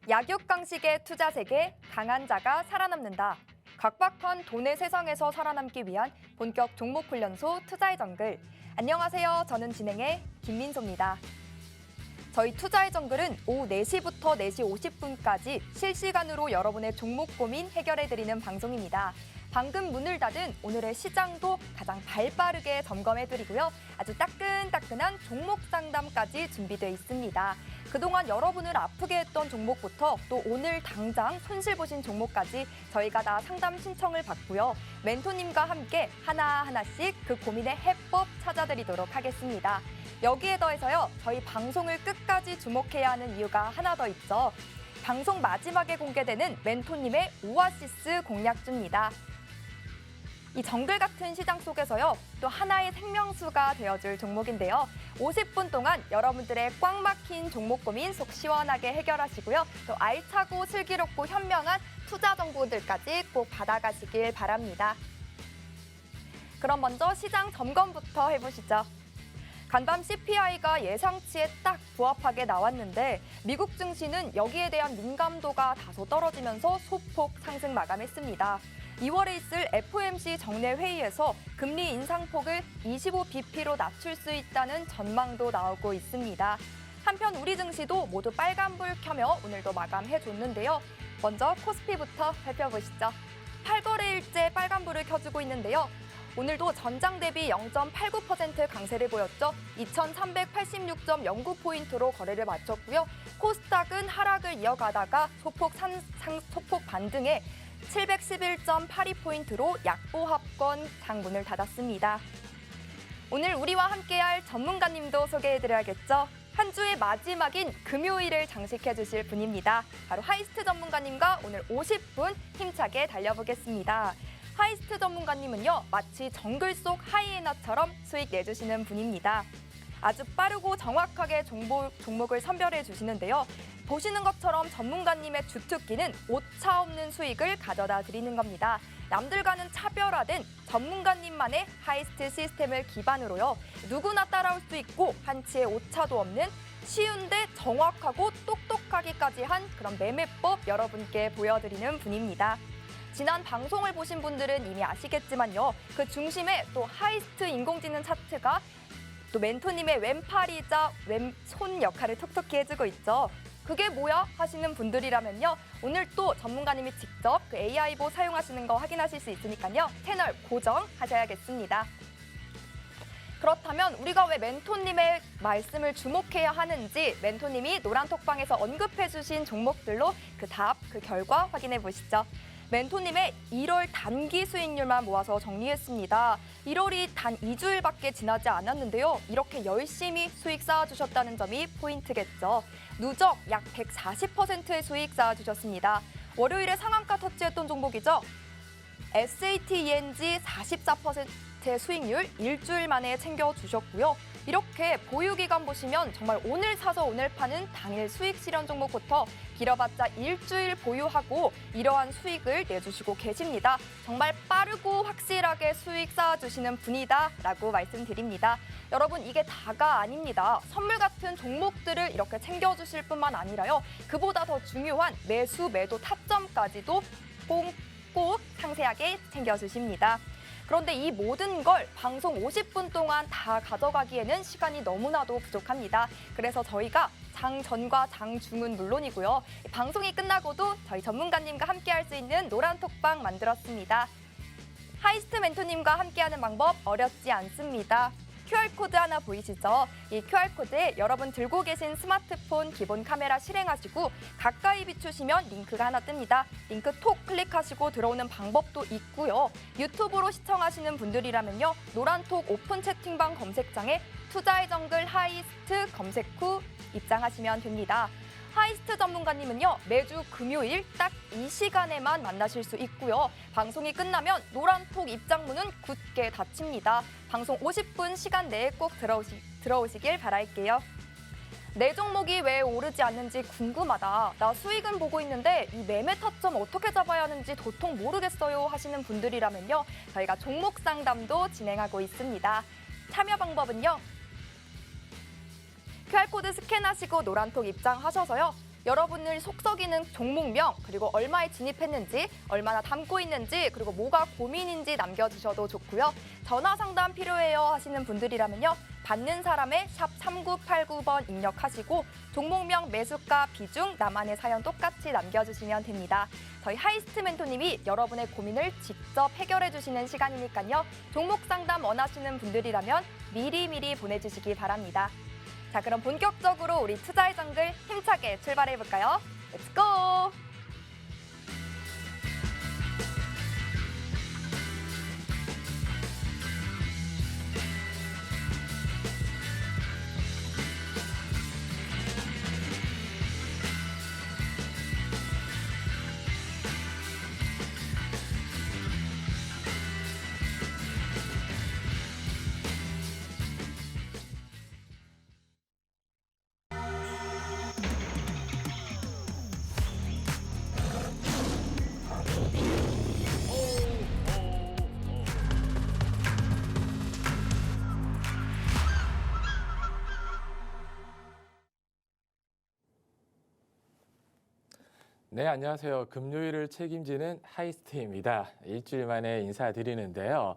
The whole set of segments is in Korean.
약육강식의 투자 세계, 강한 자가 살아남는다. 각박한 돈의 세상에서 살아남기 위한 본격 종목 훈련소 투자의 정글. 안녕하세요. 저는 진행의 김민소입니다. 저희 투자의 정글은 오후 4시부터 4시 50분까지 실시간으로 여러분의 종목 고민 해결해드리는 방송입니다. 방금 문을 닫은 오늘의 시장도 가장 발빠르게 점검해드리고요. 아주 따끈따끈한 종목 상담까지 준비되어 있습니다. 그동안 여러분을 아프게 했던 종목부터 또 오늘 당장 손실 보신 종목까지 저희가 다 상담 신청을 받고요. 멘토님과 함께 하나하나씩 그 고민의 해법 찾아드리도록 하겠습니다. 여기에 더해서요. 저희 방송을 끝까지 주목해야 하는 이유가 하나 더 있죠. 방송 마지막에 공개되는 멘토님의 오아시스 공략주입니다. 이 정글 같은 시장 속에서요, 또 하나의 생명수가 되어줄 종목인데요. 50분 동안 여러분들의 꽉 막힌 종목 고민 속 시원하게 해결하시고요. 또 알차고 슬기롭고 현명한 투자 정보들까지 꼭 받아가시길 바랍니다. 그럼 먼저 시장 점검부터 해보시죠. 간밤 CPI가 예상치에 딱 부합하게 나왔는데 미국 증시는 여기에 대한 민감도가 다소 떨어지면서 소폭 상승 마감했습니다. 2월에 있을 FOMC 정례 회의에서 금리 인상폭을 25bp로 낮출 수 있다는 전망도 나오고 있습니다. 한편 우리 증시도 모두 빨간불 켜며 오늘도 마감해줬는데요. 먼저 코스피부터 살펴보시죠. 8거래일째 빨간불을 켜주고 있는데요. 오늘도 전장 대비 0.89% 강세를 보였죠. 2386.09포인트로 거래를 마쳤고요. 코스닥은 하락을 이어가다가 소폭 반등에 711.82포인트로 약보합권 장문을 닫았습니다. 오늘 우리와 함께할 전문가님도 소개해드려야겠죠. 한 주의 마지막인 금요일을 장식해 주실 분입니다. 바로 하이스트 전문가님과 오늘 50분 힘차게 달려보겠습니다. 하이스트 전문가님은요, 마치 정글 속 하이에나처럼 수익 내주시는 분입니다. 아주 빠르고 정확하게 종목을 선별해 주시는데요. 보시는 것처럼 전문가님의 주특기는 오차 없는 수익을 가져다 드리는 겁니다. 남들과는 차별화된 전문가님만의 하이스트 시스템을 기반으로요. 누구나 따라올 수 있고 한치의 오차도 없는 쉬운데 정확하고 똑똑하기까지 한 그런 매매법 여러분께 보여드리는 분입니다. 지난 방송을 보신 분들은 이미 아시겠지만요. 그 중심에 또 하이스트 인공지능 차트가 또 멘토님의 왼팔이자 왼손 역할을 톡톡히 해주고 있죠. 그게 뭐야? 하시는 분들이라면요. 오늘 또 전문가님이 직접 그 AI보 사용하시는 거 확인하실 수 있으니까요. 채널 고정하셔야겠습니다. 그렇다면 우리가 왜 멘토님의 말씀을 주목해야 하는지 멘토님이 노란톡방에서 언급해 주신 종목들로 그 답, 그 결과 확인해 보시죠. 멘토님의 1월 단기 수익률만 모아서 정리했습니다. 1월이 단 2주일밖에 지나지 않았는데요. 이렇게 열심히 수익 쌓아주셨다는 점이 포인트겠죠. 누적 약 140%의 수익 쌓아주셨습니다. 월요일에 상한가 터치했던 종목이죠. SATENG 44%의 수익률 일주일 만에 챙겨주셨고요. 이렇게 보유기간 보시면 정말 오늘 사서 오늘 파는 당일 수익 실현 종목부터 길어봤자 일주일 보유하고 이러한 수익을 내주시고 계십니다. 정말 빠르고 확실하게 수익 쌓아주시는 분이다라고 말씀드립니다. 여러분 이게 다가 아닙니다. 선물 같은 종목들을 이렇게 챙겨주실 뿐만 아니라요. 그보다 더 중요한 매수, 매도 타점까지도 꼭 상세하게 챙겨주십니다. 그런데 이 모든 걸 방송 50분 동안 다 가져가기에는 시간이 너무나도 부족합니다. 그래서 저희가 장 전과 장 중은 물론이고요. 방송이 끝나고도 저희 전문가님과 함께할 수 있는 노란톡방 만들었습니다. 하이스트 멘토님과 함께하는 방법 어렵지 않습니다. QR코드 하나 보이시죠? 이 QR코드에 여러분 들고 계신 스마트폰 기본 카메라 실행하시고 가까이 비추시면 링크가 하나 뜹니다. 링크 톡 클릭하시고 들어오는 방법도 있고요. 유튜브로 시청하시는 분들이라면요. 노란톡 오픈 채팅방 검색창에 투자의 정글 하이스트 검색 후 입장하시면 됩니다. 하이스트 전문가님은요. 매주 금요일 딱 이 시간에만 만나실 수 있고요. 방송이 끝나면 노란톡 입장문은 굳게 닫힙니다. 방송 50분 시간 내에 꼭 들어오시길 바랄게요. 내 종목이 왜 오르지 않는지 궁금하다. 나 수익은 보고 있는데 이 매매 타점 어떻게 잡아야 하는지 도통 모르겠어요 하시는 분들이라면요. 저희가 종목 상담도 진행하고 있습니다. 참여 방법은요. QR코드 스캔하시고 노란톡 입장하셔서요. 여러분을 속썩이는 종목명, 그리고 얼마에 진입했는지, 얼마나 담고 있는지, 그리고 뭐가 고민인지 남겨주셔도 좋고요. 전화 상담 필요해요 하시는 분들이라면요. 받는 사람의 샵 3989번 입력하시고 종목명, 매수가, 비중, 나만의 사연 똑같이 남겨주시면 됩니다. 저희 하이스트 멘토님이 여러분의 고민을 직접 해결해 주시는 시간이니까요. 종목 상담 원하시는 분들이라면 미리미리 보내주시기 바랍니다. 자, 그럼 본격적으로 우리 투자의 정글 힘차게 출발해 볼까요? 렛츠고! 네, 안녕하세요. 금요일을 책임지는 하이스트입니다. 일주일 만에 인사드리는데요.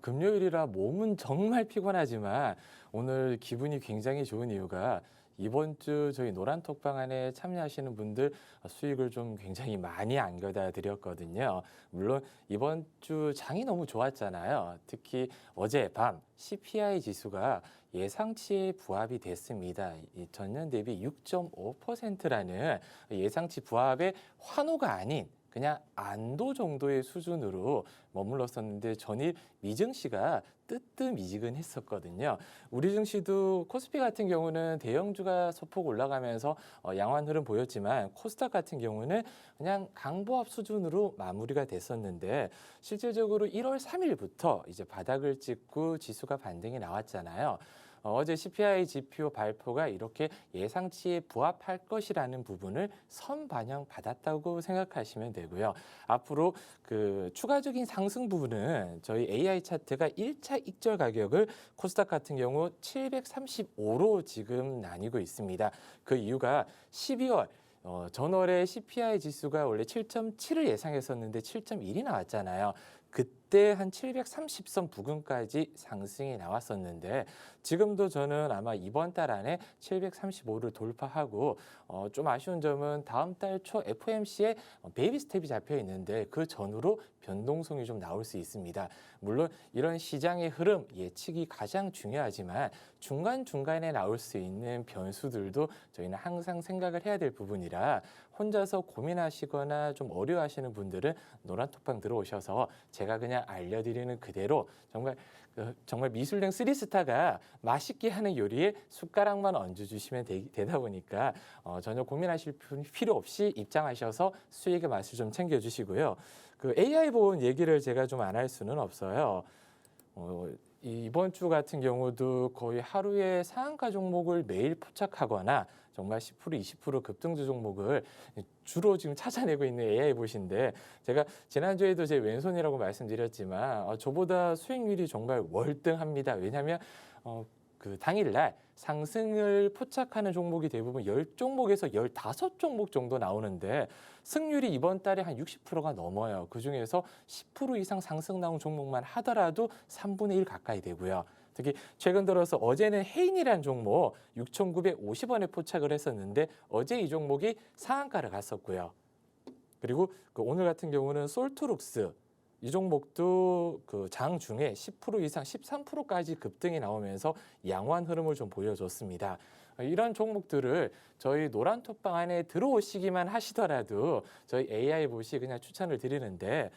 금요일이라 몸은 정말 피곤하지만 오늘 기분이 굉장히 좋은 이유가 이번 주 저희 노란톡방 안에 참여하시는 분들 수익을 좀 굉장히 많이 안겨다 드렸거든요. 물론 이번 주 장이 너무 좋았잖아요. 특히 어젯밤 CPI 지수가 예상치에 부합이 됐습니다. 전년 대비 6.5%라는 예상치 부합의 환호가 아닌 그냥 안도 정도의 수준으로 머물렀었는데 전일 미증시가 뜨뜻미지근했었거든요. 우리 증시도 코스피 같은 경우는 대형주가 소폭 올라가면서 양호한 흐름 보였지만 코스닥 같은 경우는 그냥 강보합 수준으로 마무리가 됐었는데 실질적으로 1월 3일부터 이제 바닥을 찍고 지수가 반등이 나왔잖아요. 어제 CPI 지표 발표가 이렇게 예상치에 부합할 것이라는 부분을 선반영 받았다고 생각하시면 되고요. 앞으로 그 추가적인 상승 부분은 저희 AI 차트가 1차 익절 가격을 코스닥 같은 경우 735로 지금 나뉘고 있습니다. 그 이유가 12월 전월에 CPI 지수가 원래 7.7을 예상했었는데 7.1이 나왔잖아요. 그때 한 730선 부근까지 상승이 나왔었는데 지금도 저는 아마 이번 달 안에 735를 돌파하고 좀 아쉬운 점은 다음 달 초 FOMC에 베이비 스텝이 잡혀 있는데 그 전후로 변동성이 좀 나올 수 있습니다. 물론 이런 시장의 흐름 예측이 가장 중요하지만 중간중간에 나올 수 있는 변수들도 저희는 항상 생각을 해야 될 부분이라 혼자서 고민하시거나 좀 어려워하시는 분들은 노란톡방 들어오셔서 제가 그냥 알려드리는 그대로 정말 미슐랭 3스타가 맛있게 하는 요리에 숟가락만 얹어주시면 되다 보니까 전혀 고민하실 필요 없이 입장하셔서 수익의 맛을 좀 챙겨주시고요. 그 AI 보험 얘기를 제가 좀 안 할 수는 없어요. 이번 주 같은 경우도 거의 하루에 상한가 종목을 매일 포착하거나 정말 10%, 20% 급등주 종목을 주로 지금 찾아내고 있는 AI봇인데 제가 지난주에도 제 왼손이라고 말씀드렸지만 저보다 수익률이 정말 월등합니다. 왜냐하면 그 당일날 상승을 포착하는 종목이 대부분 10종목에서 15종목 정도 나오는데 승률이 이번 달에 한 60%가 넘어요. 그중에서 10% 이상 상승 나온 종목만 하더라도 3분의 1 가까이 되고요. 특히 최근 들어서 어제는 헤인이라는 종목 6,950원에 포착을 했었는데 어제 이 종목이 상한가를 갔었고요. 그리고 오늘 같은 경우는 솔트룩스 이 종목도 그 장 중에 10% 이상 13%까지 급등이 나오면서 양호한 흐름을 좀 보여줬습니다. 이런 종목들을 저희 노란톡방 안에 들어오시기만 하시더라도 저희 AI봇이 그냥 추천을 드리는데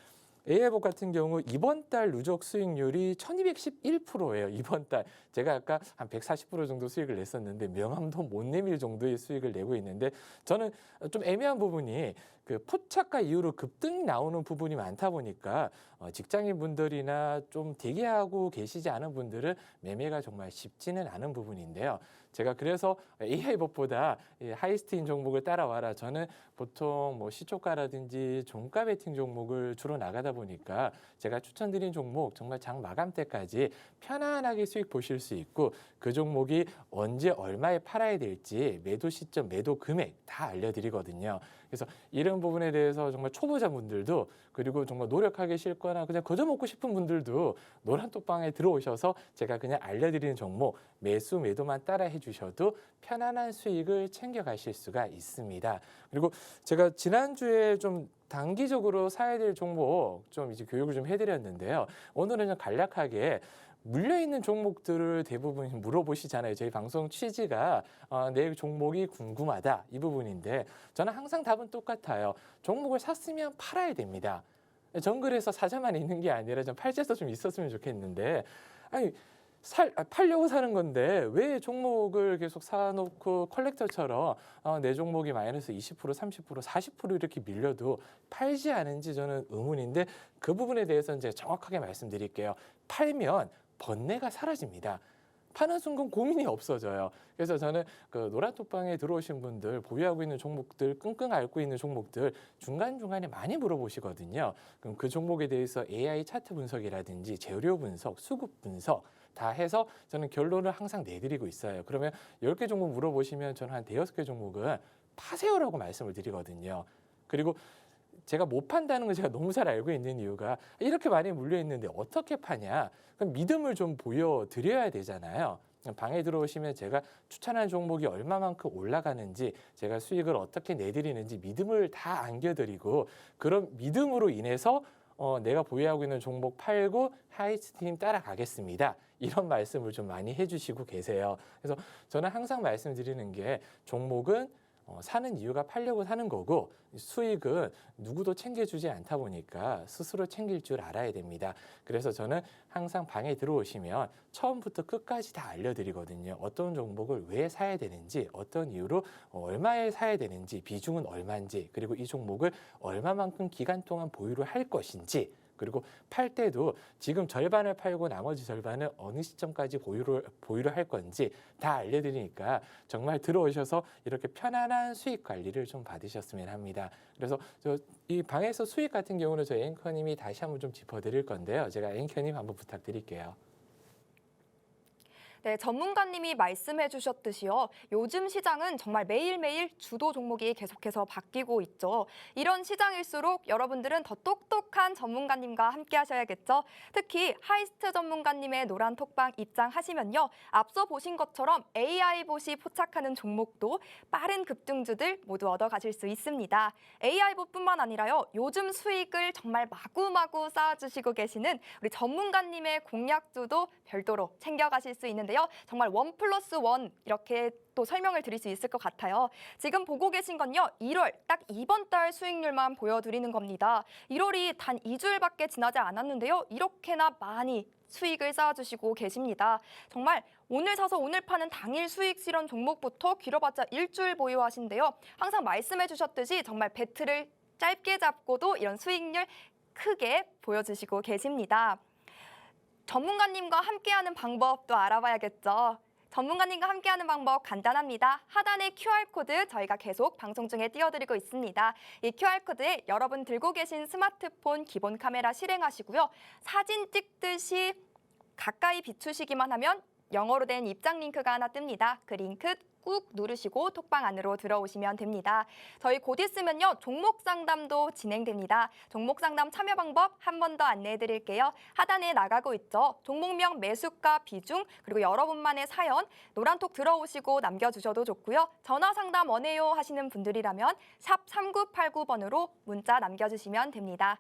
AI봇 같은 경우 이번 달 누적 수익률이 1211%예요. 이번 달 제가 아까 한 140% 정도 수익을 냈었는데 명함도 못 내밀 정도의 수익을 내고 있는데 저는 좀 애매한 부분이 그 포착가 이후로 급등이 나오는 부분이 많다 보니까 직장인분들이나 좀 대기하고 계시지 않은 분들은 매매가 정말 쉽지는 않은 부분인데요. 제가 그래서 AI봇보다 하이스트인 종목을 따라와라. 저는 보통 뭐 시초가라든지 종가 베팅 종목을 주로 나가다 보니까 제가 추천드린 종목 정말 장 마감 때까지 편안하게 수익 보실 수 있고 그 종목이 언제 얼마에 팔아야 될지 매도 시점, 매도 금액 다 알려드리거든요. 그래서 이런 부분에 대해서 정말 초보자분들도 그리고 정말 노력하기 싫거나 그냥 거저 먹고 싶은 분들도 노란톡방에 들어오셔서 제가 그냥 알려드리는 종목 매수, 매도만 따라 해주셔도 편안한 수익을 챙겨가실 수가 있습니다. 그리고 제가 지난주에 좀 단기적으로 사야 될 종목 좀 이제 교육을 좀 해드렸는데요. 오늘은 좀 간략하게 물려있는 종목들을 대부분 물어보시잖아요. 저희 방송 취지가 내 종목이 궁금하다 이 부분인데 저는 항상 답은 똑같아요. 종목을 샀으면 팔아야 됩니다. 정글에서 사자만 있는 게 아니라 좀 팔자도 좀 있었으면 좋겠는데 아니 팔려고 사는 건데 왜 종목을 계속 사놓고 컬렉터처럼 내 종목이 마이너스 20%, 30%, 40% 이렇게 밀려도 팔지 않은지 저는 의문인데 그 부분에 대해서는 제가 정확하게 말씀드릴게요. 팔면 번뇌가 사라집니다. 파는 순간 고민이 없어져요. 그래서 저는 그 노란톡방에 들어오신 분들 보유하고 있는 종목들, 끙끙 앓고 있는 종목들 중간중간에 많이 물어보시거든요. 그럼 그 종목에 대해서 AI 차트 분석이라든지 재료 분석, 수급 분석 다 해서 저는 결론을 항상 내드리고 있어요. 그러면 10개 종목 물어보시면 저는 한 5-6개 종목은 파세요라고 말씀을 드리거든요. 그리고 제가 못 판다는 걸 제가 너무 잘 알고 있는 이유가 이렇게 많이 물려 있는데 어떻게 파냐? 그럼 믿음을 좀 보여드려야 되잖아요. 방에 들어오시면 제가 추천한 종목이 얼마만큼 올라가는지 제가 수익을 어떻게 내드리는지 믿음을 다 안겨드리고 그런 믿음으로 인해서 내가 보유하고 있는 종목 팔고 하이스트님 따라가겠습니다. 이런 말씀을 좀 많이 해주시고 계세요. 그래서 저는 항상 말씀드리는 게 종목은 사는 이유가 팔려고 사는 거고 수익은 누구도 챙겨주지 않다 보니까 스스로 챙길 줄 알아야 됩니다. 그래서 저는 항상 방에 들어오시면 처음부터 끝까지 다 알려드리거든요. 어떤 종목을 왜 사야 되는지, 어떤 이유로 얼마에 사야 되는지, 비중은 얼마인지, 그리고 이 종목을 얼마만큼 기간 동안 보유를 할 것인지 그리고 팔 때도 지금 절반을 팔고 나머지 절반은 어느 시점까지 보유를 할 건지 다 알려드리니까 정말 들어오셔서 이렇게 편안한 수익 관리를 좀 받으셨으면 합니다. 그래서 이 방에서 수익 같은 경우는 저희 앵커님이 다시 한번 좀 짚어드릴 건데요. 제가 앵커님 한번 부탁드릴게요. 네, 전문가님이 말씀해 주셨듯이요. 요즘 시장은 정말 매일매일 주도 종목이 계속해서 바뀌고 있죠. 이런 시장일수록 여러분들은 더 똑똑한 전문가님과 함께 하셔야겠죠. 특히 하이스트 전문가님의 노란 톡방 입장하시면요. 앞서 보신 것처럼 AI봇이 포착하는 종목도 빠른 급등주들 모두 얻어가실 수 있습니다. AI봇뿐만 아니라요. 요즘 수익을 정말 마구마구 쌓아주시고 계시는 우리 전문가님의 공략주도 별도로 챙겨가실 수 있는데요. 정말 1+1 이렇게 또 설명을 드릴 수 있을 것 같아요. 지금 보고 계신 건요. 1월 딱 이번 달 수익률만 보여드리는 겁니다. 1월이 단 2주일밖에 지나지 않았는데요. 이렇게나 많이 수익을 쌓아주시고 계십니다. 정말 오늘 사서 오늘 파는 당일 수익 실현 종목부터 길어봤자 일주일 보유하신데요. 항상 말씀해 주셨듯이 정말 배틀을 짧게 잡고도 이런 수익률 크게 보여주시고 계십니다. 전문가님과 함께하는 방법도 알아봐야겠죠. 전문가님과 함께하는 방법 간단합니다. 하단의 QR코드 저희가 계속 방송 중에 띄워드리고 있습니다. 이 QR코드에 여러분 들고 계신 스마트폰 기본 카메라 실행하시고요. 사진 찍듯이 가까이 비추시기만 하면 영어로 된 입장 링크가 하나 뜹니다. 그 링크 꾹 누르시고 톡방 안으로 들어오시면 됩니다. 저희 곧 있으면요. 종목 상담도 진행됩니다. 종목 상담 참여 방법 한 번 더 안내해 드릴게요. 하단에 나가고 있죠. 종목명, 매수가, 비중, 그리고 여러분만의 사연 노란톡 들어오시고 남겨주셔도 좋고요. 전화 상담 원해요 하시는 분들이라면 샵 3989번으로 문자 남겨주시면 됩니다.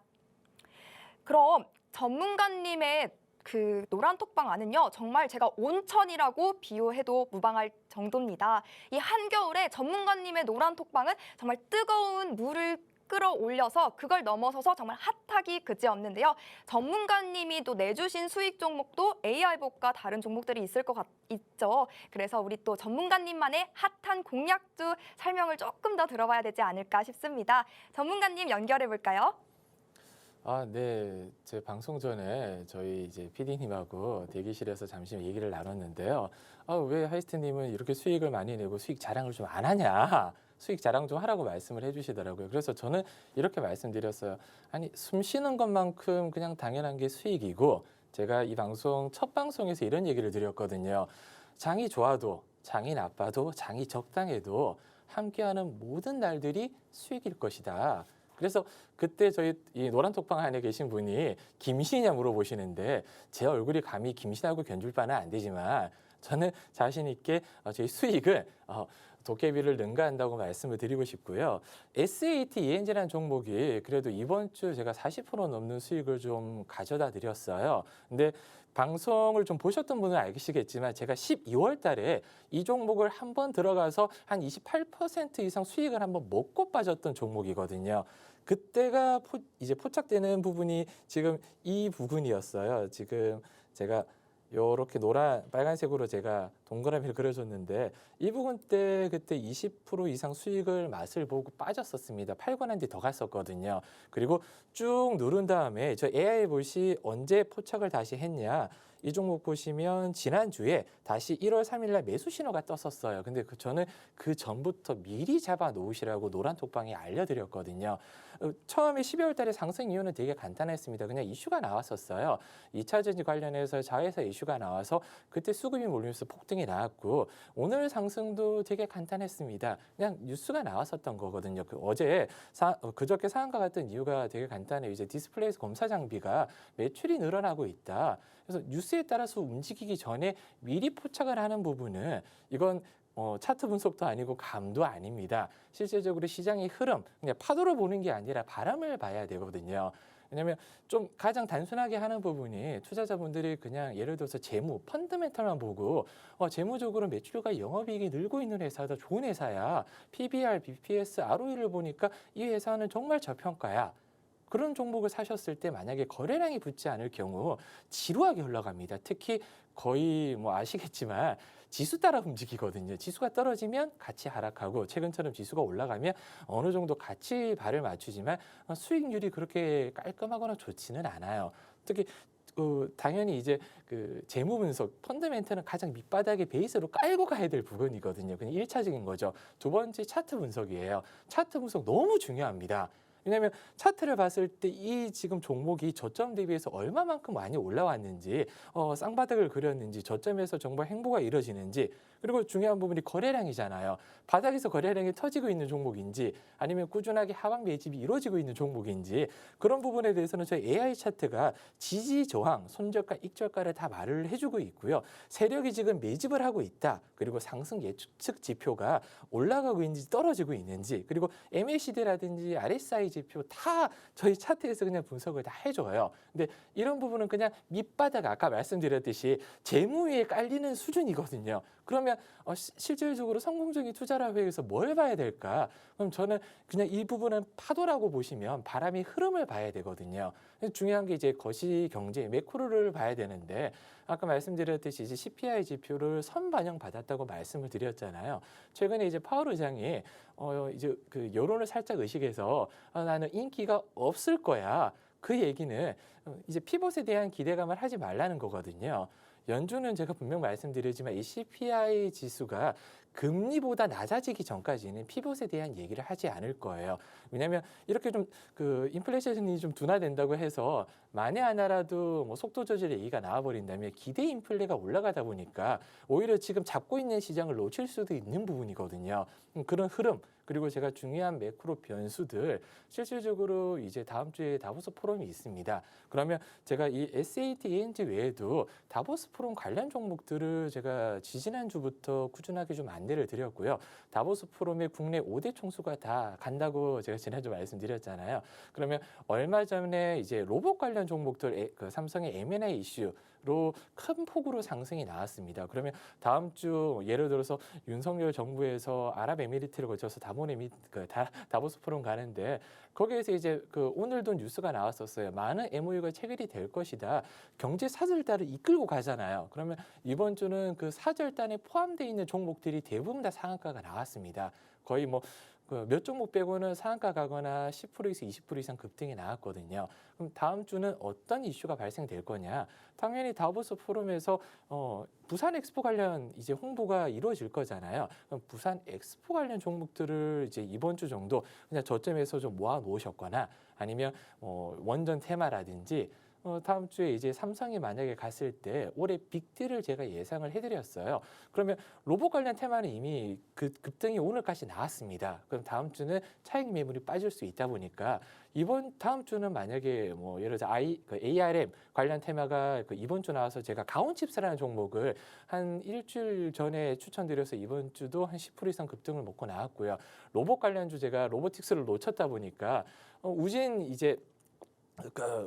그럼 전문가님의 그 노란 톡방 안은요. 정말 제가 온천이라고 비유해도 무방할 정도입니다. 이 한겨울에 전문가님의 노란 톡방은 정말 뜨거운 물을 끌어올려서 그걸 넘어서서 정말 핫하기 그지없는데요. 전문가님이 또 내주신 수익 종목도 AI봇과 다른 종목들이 있죠. 그래서 우리 또 전문가님만의 핫한 공략주 설명을 조금 더 들어봐야 되지 않을까 싶습니다. 전문가님 연결해 볼까요? 네. 제 방송 전에 저희 이제 PD님하고 대기실에서 잠시 얘기를 나눴는데요. 왜 하이스트님은 이렇게 수익을 많이 내고 수익 자랑을 좀 안 하냐? 수익 자랑 좀 하라고 말씀을 해주시더라고요. 그래서 저는 이렇게 말씀드렸어요. 아니, 숨 쉬는 것만큼 그냥 당연한 게 수익이고, 제가 이 방송 첫 방송에서 이런 얘기를 드렸거든요. 장이 좋아도, 장이 나빠도, 장이 적당해도 함께하는 모든 날들이 수익일 것이다. 그래서 그때 저희 이 노란톡방 안에 계신 분이 김신이냐 물어보시는데, 제 얼굴이 감히 김신하고 견줄 바는 안 되지만 저는 자신 있게 저희 수익을 도깨비를 능가한다고 말씀을 드리고 싶고요. SAT ENG라는 종목이 그래도 이번 주 제가 40% 넘는 수익을 좀 가져다 드렸어요. 근데 방송을 좀 보셨던 분은 알시겠지만 제가 12월 달에 이 종목을 한번 들어가서 한 28% 이상 수익을 한번 먹고 빠졌던 종목이거든요. 그때가 이제 포착되는 부분이 지금 이 부분이었어요. 지금 제가 요렇게 노란 빨간색으로 제가 동그라미를 그려줬는데 이 부분 때 그때 20% 이상 수익을 맛을 보고 빠졌었습니다. 팔고 난 뒤 더 갔었거든요. 그리고 쭉 누른 다음에 저 AI 봇이 언제 포착을 다시 했냐? 이 종목 보시면 지난주에 다시 1월 3일 날 매수 신호가 떴었어요. 근데 저는 그 전부터 미리 잡아 놓으시라고 노란톡방에 알려드렸거든요. 처음에 12월 달에 상승 이유는 되게 간단했습니다. 그냥 이슈가 나왔었어요. 2차 전지 관련해서 자회사 이슈가 나와서 그때 수급이 몰리면서 폭등이 나왔고 오늘 상승도 되게 간단했습니다. 그냥 뉴스가 나왔었던 거거든요. 그저께 상한가 같은 이유가 되게 간단해요. 이제 디스플레이 검사 장비가 매출이 늘어나고 있다. 그래서 뉴스에 따라서 움직이기 전에 미리 포착을 하는 부분은 이건 차트 분석도 아니고 감도 아닙니다. 실질적으로 시장의 흐름, 그냥 파도를 보는 게 아니라 바람을 봐야 되거든요. 왜냐하면 좀 가장 단순하게 하는 부분이 투자자분들이 그냥 예를 들어서 재무, 펀더멘털만 보고 재무적으로 매출과 영업이익이 늘고 있는 회사다, 좋은 회사야. PBR, BPS, ROE를 보니까 이 회사는 정말 저평가야. 그런 종목을 사셨을 때 만약에 거래량이 붙지 않을 경우 지루하게 흘러갑니다. 특히 거의 뭐 아시겠지만 지수 따라 움직이거든요. 지수가 떨어지면 같이 하락하고 최근처럼 지수가 올라가면 어느 정도 같이 발을 맞추지만 수익률이 그렇게 깔끔하거나 좋지는 않아요. 특히 당연히 이제 그 재무 분석, 펀더멘트는 가장 밑바닥에 베이스로 깔고 가야 될 부분이거든요. 그냥 1차적인 거죠. 두 번째 차트 분석이에요. 차트 분석 너무 중요합니다. 왜냐하면 차트를 봤을 때 이 지금 종목이 저점 대비해서 얼마만큼 많이 올라왔는지, 쌍바닥을 그렸는지, 저점에서 정말 행보가 이루어지는지, 그리고 중요한 부분이 거래량이잖아요. 바닥에서 거래량이 터지고 있는 종목인지 아니면 꾸준하게 하방 매집이 이루어지고 있는 종목인지 그런 부분에 대해서는 저희 AI 차트가 지지 저항, 손절가, 익절가를 다 말을 해주고 있고요. 세력이 지금 매집을 하고 있다. 그리고 상승 예측 지표가 올라가고 있는지 떨어지고 있는지, 그리고 MACD라든지 RSI 지표 다 저희 차트에서 그냥 분석을 다 해줘요. 근데 이런 부분은 그냥 밑바닥 아까 말씀드렸듯이 재무 위에 깔리는 수준이거든요. 그러면 실질적으로 성공적인 투자라고 해서 뭘 봐야 될까? 그럼 저는 그냥 이 부분은 파도라고 보시면 바람의 흐름을 봐야 되거든요. 중요한 게 이제 거시 경제 매크로를 봐야 되는데 아까 말씀드렸듯이 이제 CPI 지표를 선반영 받았다고 말씀을 드렸잖아요. 최근에 이제 파월 의장이 이제 그 여론을 살짝 의식해서 나는 인기가 없을 거야. 그 얘기는 이제 피벗에 대한 기대감을 하지 말라는 거거든요. 연준은 제가 분명 말씀드리지만 이 CPI 지수가 금리보다 낮아지기 전까지는 피벗에 대한 얘기를 하지 않을 거예요. 왜냐하면 이렇게 좀 그 인플레이션이 좀 둔화된다고 해서 만에 하나라도 뭐 속도 조절 얘기가 나와버린다면 기대 인플레가 올라가다 보니까 오히려 지금 잡고 있는 시장을 놓칠 수도 있는 부분이거든요. 그런 흐름 그리고 제가 중요한 매크로 변수들 실질적으로 이제 다음 주에 다보스 포럼이 있습니다. 그러면 제가 이 SAT ENG 외에도 다보스 포럼 관련 종목들을 제가 지지난주부터 꾸준하게 좀 안내를 드렸고요. 다보스 포럼의 국내 5대 총수가 다 간다고 제가 지난주 말씀드렸잖아요. 그러면 얼마 전에 이제 로봇 관련 종목들 그 삼성의 M&A 이슈로 큰 폭으로 상승이 나왔습니다. 그러면 다음 주 예를 들어서 윤석열 정부에서 아랍에미리트를 거쳐서 다보스 포럼 가는데 거기에서 이제 그 오늘도 뉴스가 나왔었어요. 많은 MOU가 체결이 될 것이다. 경제 사절단을 이끌고 가잖아요. 그러면 이번 주는 그 사절단에 포함되어 있는 종목들이 대부분 다 상한가가 나왔습니다. 거의 뭐 몇 종목 빼고는 상한가 가거나 10%에서 20% 이상 급등이 나왔거든요. 그럼 다음 주는 어떤 이슈가 발생될 거냐? 당연히 다보스 포럼에서 부산 엑스포 관련 이제 홍보가 이루어질 거잖아요. 그럼 부산 엑스포 관련 종목들을 이제 이번 주 정도 그냥 저점에서 좀 모아 놓으셨거나 아니면 원전 테마라든지 다음 주에 이제 삼성이 만약에 갔을 때 올해 빅딜을 제가 예상을 해드렸어요. 그러면 로봇 관련 테마는 이미 그 급등이 오늘까지 나왔습니다. 그럼 다음 주는 차익 매물이 빠질 수 있다 보니까 다음 주는 만약에 뭐 예를 들어 ARM 관련 테마가 이번 주 나와서 제가 가온칩스라는 종목을 한 일주일 전에 추천드려서 이번 주도 한 10% 이상 급등을 먹고 나왔고요. 로봇 관련주 제가 로보틱스를 놓쳤다 보니까 우진 이제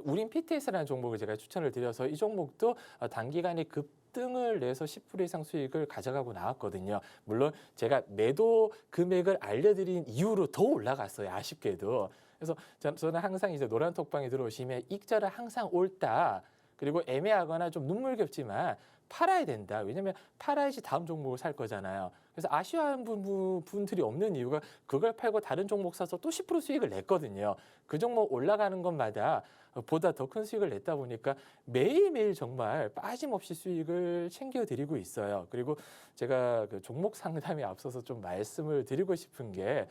우린 PTS라는 종목을 제가 추천을 드려서 이 종목도 단기간에 급등을 내서 10% 이상 수익을 가져가고 나왔거든요. 물론 제가 매도 금액을 알려드린 이후로 더 올라갔어요. 아쉽게도. 그래서 저는 항상 이제 노란톡방에 들어오시면 익절은 항상 옳다. 그리고 애매하거나 좀 눈물겹지만 팔아야 된다. 왜냐하면 팔아야지 다음 종목을 살 거잖아요. 그래서 아쉬워하는 분들이 없는 이유가 그걸 팔고 다른 종목 사서 또 10% 수익을 냈거든요. 그 종목 올라가는 것마다 보다 더 큰 수익을 냈다 보니까 매일매일 정말 빠짐없이 수익을 챙겨드리고 있어요. 그리고 제가 그 종목 상담에 앞서서 좀 말씀을 드리고 싶은 게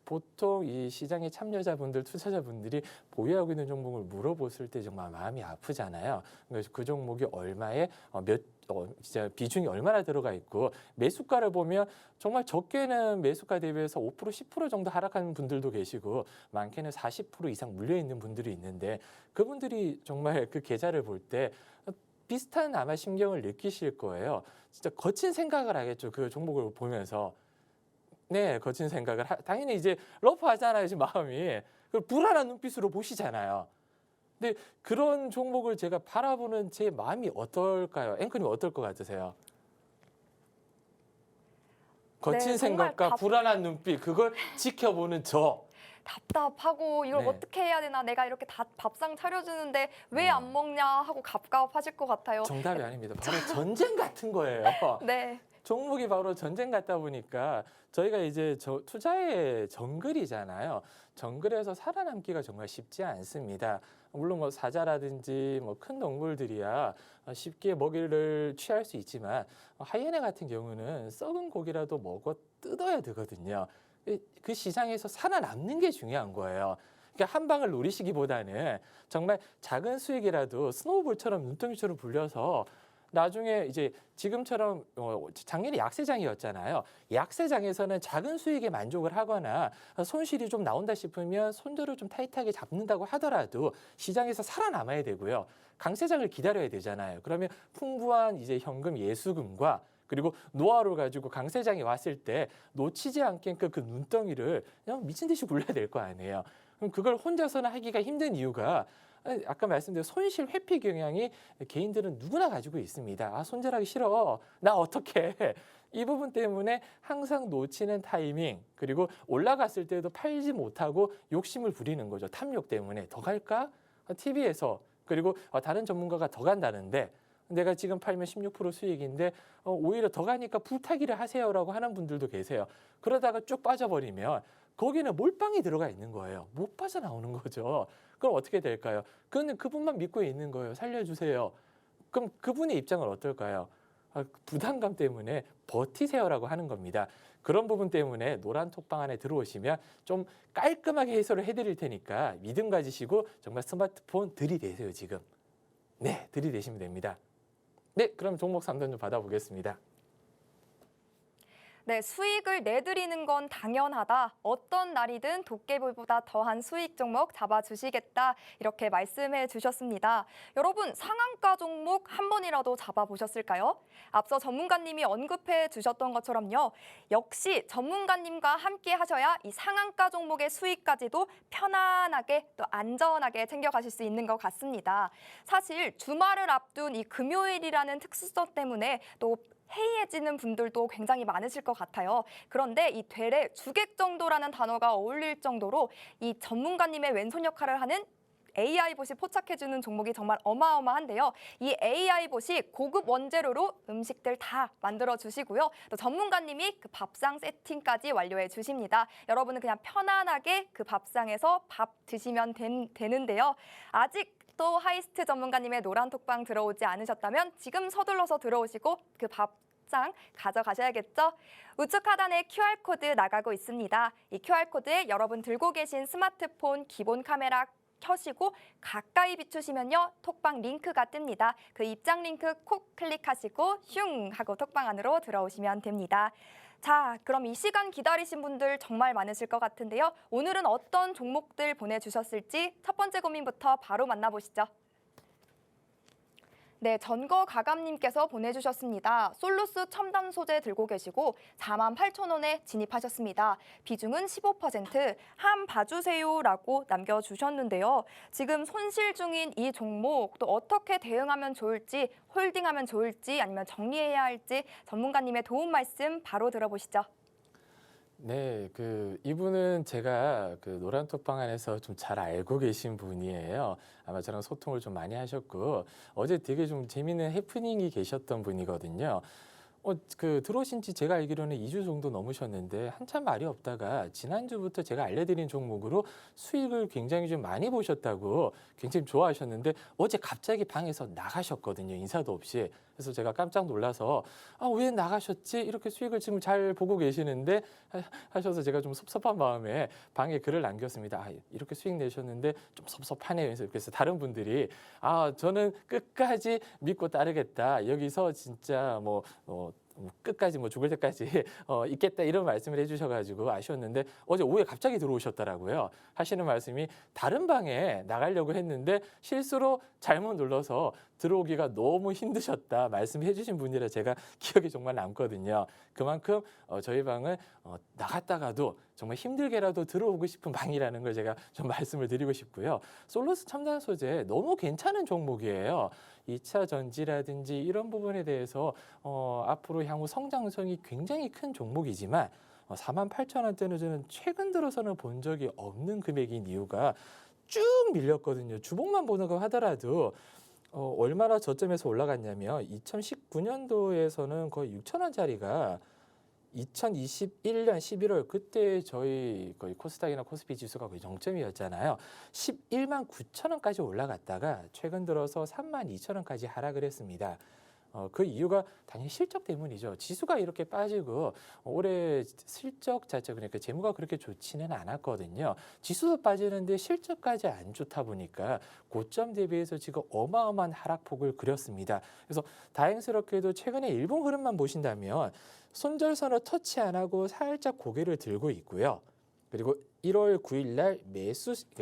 보통 이 시장의 참여자분들, 투자자분들이 보유하고 있는 종목을 물어봤을 때 정말 마음이 아프잖아요. 그래서 그 종목이 얼마에 진짜 비중이 얼마나 들어가 있고 매수가를 보면 정말 적게는 매수가 대비해서 5%, 10% 정도 하락하는 분들도 계시고 많게는 40% 이상 물려 있는 분들이 있는데 그분들이 정말 그 계좌를 볼 때 비슷한 아마 심경을 느끼실 거예요. 진짜 거친 생각을 하겠죠. 그 종목을 보면서. 네, 거친 생각을 당연히 이제 러프하잖아요, 지금 마음이. 그 불안한 눈빛으로 보시잖아요. 근데 그런 종목을 제가 바라보는 제 마음이 어떨까요? 앵커님 어떨 것 같으세요? 거친 네, 생각과 불안한 눈빛, 그걸 지켜보는 저. 답답하고 이걸 네. 어떻게 해야 되나, 내가 이렇게 다 밥상 차려주는데 왜 안 먹냐 하고 갑갑하실 것 같아요. 정답이 아닙니다. 바로 전쟁 같은 거예요. 네. 종목이 바로 전쟁 같다 보니까 저희가 이제 투자의 정글이잖아요. 정글에서 살아남기가 정말 쉽지 않습니다. 물론 뭐 사자라든지 뭐 큰 동물들이야 쉽게 먹이를 취할 수 있지만 하이에나 같은 경우는 썩은 고기라도 먹어 뜯어야 되거든요. 그 시장에서 살아남는 게 중요한 거예요. 그러니까 한 방을 노리시기보다는 정말 작은 수익이라도 스노우볼처럼 눈덩이처럼 불려서 나중에 이제 지금처럼 작년에 약세장이었잖아요. 약세장에서는 작은 수익에 만족을 하거나 손실이 좀 나온다 싶으면 손들을 좀 타이트하게 잡는다고 하더라도 시장에서 살아남아야 되고요. 강세장을 기다려야 되잖아요. 그러면 풍부한 이제 현금 예수금과 그리고 노하우를 가지고 강세장이 왔을 때 놓치지 않게끔 그 눈덩이를 그냥 미친 듯이 굴려야 될 거 아니에요. 그럼 그걸 혼자서는 하기가 힘든 이유가 아까 말씀드린 손실 회피 경향이 개인들은 누구나 가지고 있습니다. 아, 손절하기 싫어. 나 어떡해. 이 부분 때문에 항상 놓치는 타이밍 그리고 올라갔을 때도 팔지 못하고 욕심을 부리는 거죠. 탐욕 때문에 더 갈까? TV에서 그리고 다른 전문가가 더 간다는데 내가 지금 팔면 16% 수익인데 오히려 더 가니까 불타기를 하세요라고 하는 분들도 계세요. 그러다가 쭉 빠져버리면 거기는 몰빵이 들어가 있는 거예요. 못 빠져나오는 거죠. 그럼 어떻게 될까요? 그분만 믿고 있는 거예요. 살려주세요. 그럼 그분의 입장은 어떨까요? 부담감 때문에 버티세요라고 하는 겁니다. 그런 부분 때문에 노란 톡방 안에 들어오시면 좀 깔끔하게 해설을 해드릴 테니까 믿음 가지시고 정말 스마트폰 들이대세요, 지금. 네, 들이대시면 됩니다. 네, 그럼 종목 상담 좀 받아보겠습니다. 네, 수익을 내드리는 건 당연하다. 어떤 날이든 도깨비보다 더한 수익 종목 잡아주시겠다. 이렇게 말씀해 주셨습니다. 여러분, 상한가 종목 한 번이라도 잡아보셨을까요? 앞서 전문가님이 언급해 주셨던 것처럼요. 역시 전문가님과 함께 하셔야 이 상한가 종목의 수익까지도 편안하게 또 안전하게 챙겨가실 수 있는 것 같습니다. 사실 주말을 앞둔 이 금요일이라는 특수성 때문에 또 해이해지는 분들도 굉장히 많으실 것 같아요. 그런데 이 되레 주객 정도라는 단어가 어울릴 정도로 이 전문가님의 왼손 역할을 하는 AI봇이 포착해주는 종목이 정말 어마어마한데요. 이 AI봇이 고급 원재료로 음식들 다 만들어 주시고요. 또 전문가님이 그 밥상 세팅까지 완료해 주십니다. 여러분은 그냥 편안하게 그 밥상에서 밥 드시면 되는데요. 아직 또 하이스트 전문가님의 노란 톡방 들어오지 않으셨다면 지금 서둘러서 들어오시고 그 밥상 가져가셔야겠죠? 우측 하단에 QR코드 나가고 있습니다. 이 QR코드에 여러분 들고 계신 스마트폰 기본 카메라 켜시고 가까이 비추시면요 톡방 링크가 뜹니다. 그 입장 링크 콕 클릭하시고 슝 하고 톡방 안으로 들어오시면 됩니다. 자, 그럼 이 시간 기다리신 분들 정말 많으실 것 같은데요. 오늘은 어떤 종목들 보내주셨을지 첫 번째 고민부터 바로 만나보시죠. 네, 전거가감님께서 보내주셨습니다. 솔루스 첨단 소재 들고 계시고 48,000원에 진입하셨습니다. 비중은 15%, 한 봐주세요라고 남겨주셨는데요. 지금 손실 중인 이 종목 또 어떻게 대응하면 좋을지, 홀딩하면 좋을지 아니면 정리해야 할지 전문가님의 도움 말씀 바로 들어보시죠. 네, 이분은 제가 노란톡방 안에서 좀 잘 알고 계신 분이에요. 아마 저랑 소통을 좀 많이 하셨고 어제 되게 좀 재미있는 해프닝이 계셨던 분이거든요. 들어오신 지 제가 알기로는 2주 정도 넘으셨는데 한참 말이 없다가 지난주부터 제가 알려드린 종목으로 수익을 굉장히 좀 많이 보셨다고 굉장히 좋아하셨는데 어제 갑자기 방에서 나가셨거든요. 인사도 없이. 그래서 제가 깜짝 놀라서 왜 나가셨지? 이렇게 수익을 지금 잘 보고 계시는데 하셔서 제가 좀 섭섭한 마음에 방에 글을 남겼습니다. 이렇게 수익 내셨는데 좀 섭섭하네요. 그래서 다른 분들이 저는 끝까지 믿고 따르겠다. 여기서 진짜 끝까지 죽을 때까지 있겠다 이런 말씀을 해주셔가지고 아쉬웠는데 어제 오후에 갑자기 들어오셨더라고요. 하시는 말씀이 다른 방에 나가려고 했는데 실수로 잘못 눌러서 들어오기가 너무 힘드셨다 말씀해 주신 분이라 제가 기억이 정말 남거든요. 그만큼 저희 방은 나갔다가도 정말 힘들게라도 들어오고 싶은 방이라는 걸 제가 좀 말씀을 드리고 싶고요. 솔루스 첨단 소재 너무 괜찮은 종목이에요. 2차 전지라든지 이런 부분에 대해서 앞으로 향후 성장성이 굉장히 큰 종목이지만 48,000원대는 저는 최근 들어서는 본 적이 없는 금액인 이유가 쭉 밀렸거든요. 주봉만 보는 거 하더라도 얼마나 저점에서 올라갔냐면 2019년도에서는 거의 6,000원짜리가 2021년 11월 그때 저희 거의 코스닥이나 코스피 지수가 거의 정점이었잖아요. 11만 9천원까지 올라갔다가 최근 들어서 3만 2천원까지 하락을 했습니다. 그 이유가 당연히 실적 때문이죠. 지수가 이렇게 빠지고 올해 실적 자체 그러니까 재무가 그렇게 좋지는 않았거든요. 지수도 빠지는데 실적까지 안 좋다 보니까 고점 대비해서 지금 어마어마한 하락폭을 그렸습니다. 그래서 다행스럽게도 최근에 일본 흐름만 보신다면 손절선을 터치 안 하고 살짝 고개를 들고 있고요. 그리고 1월 9일 날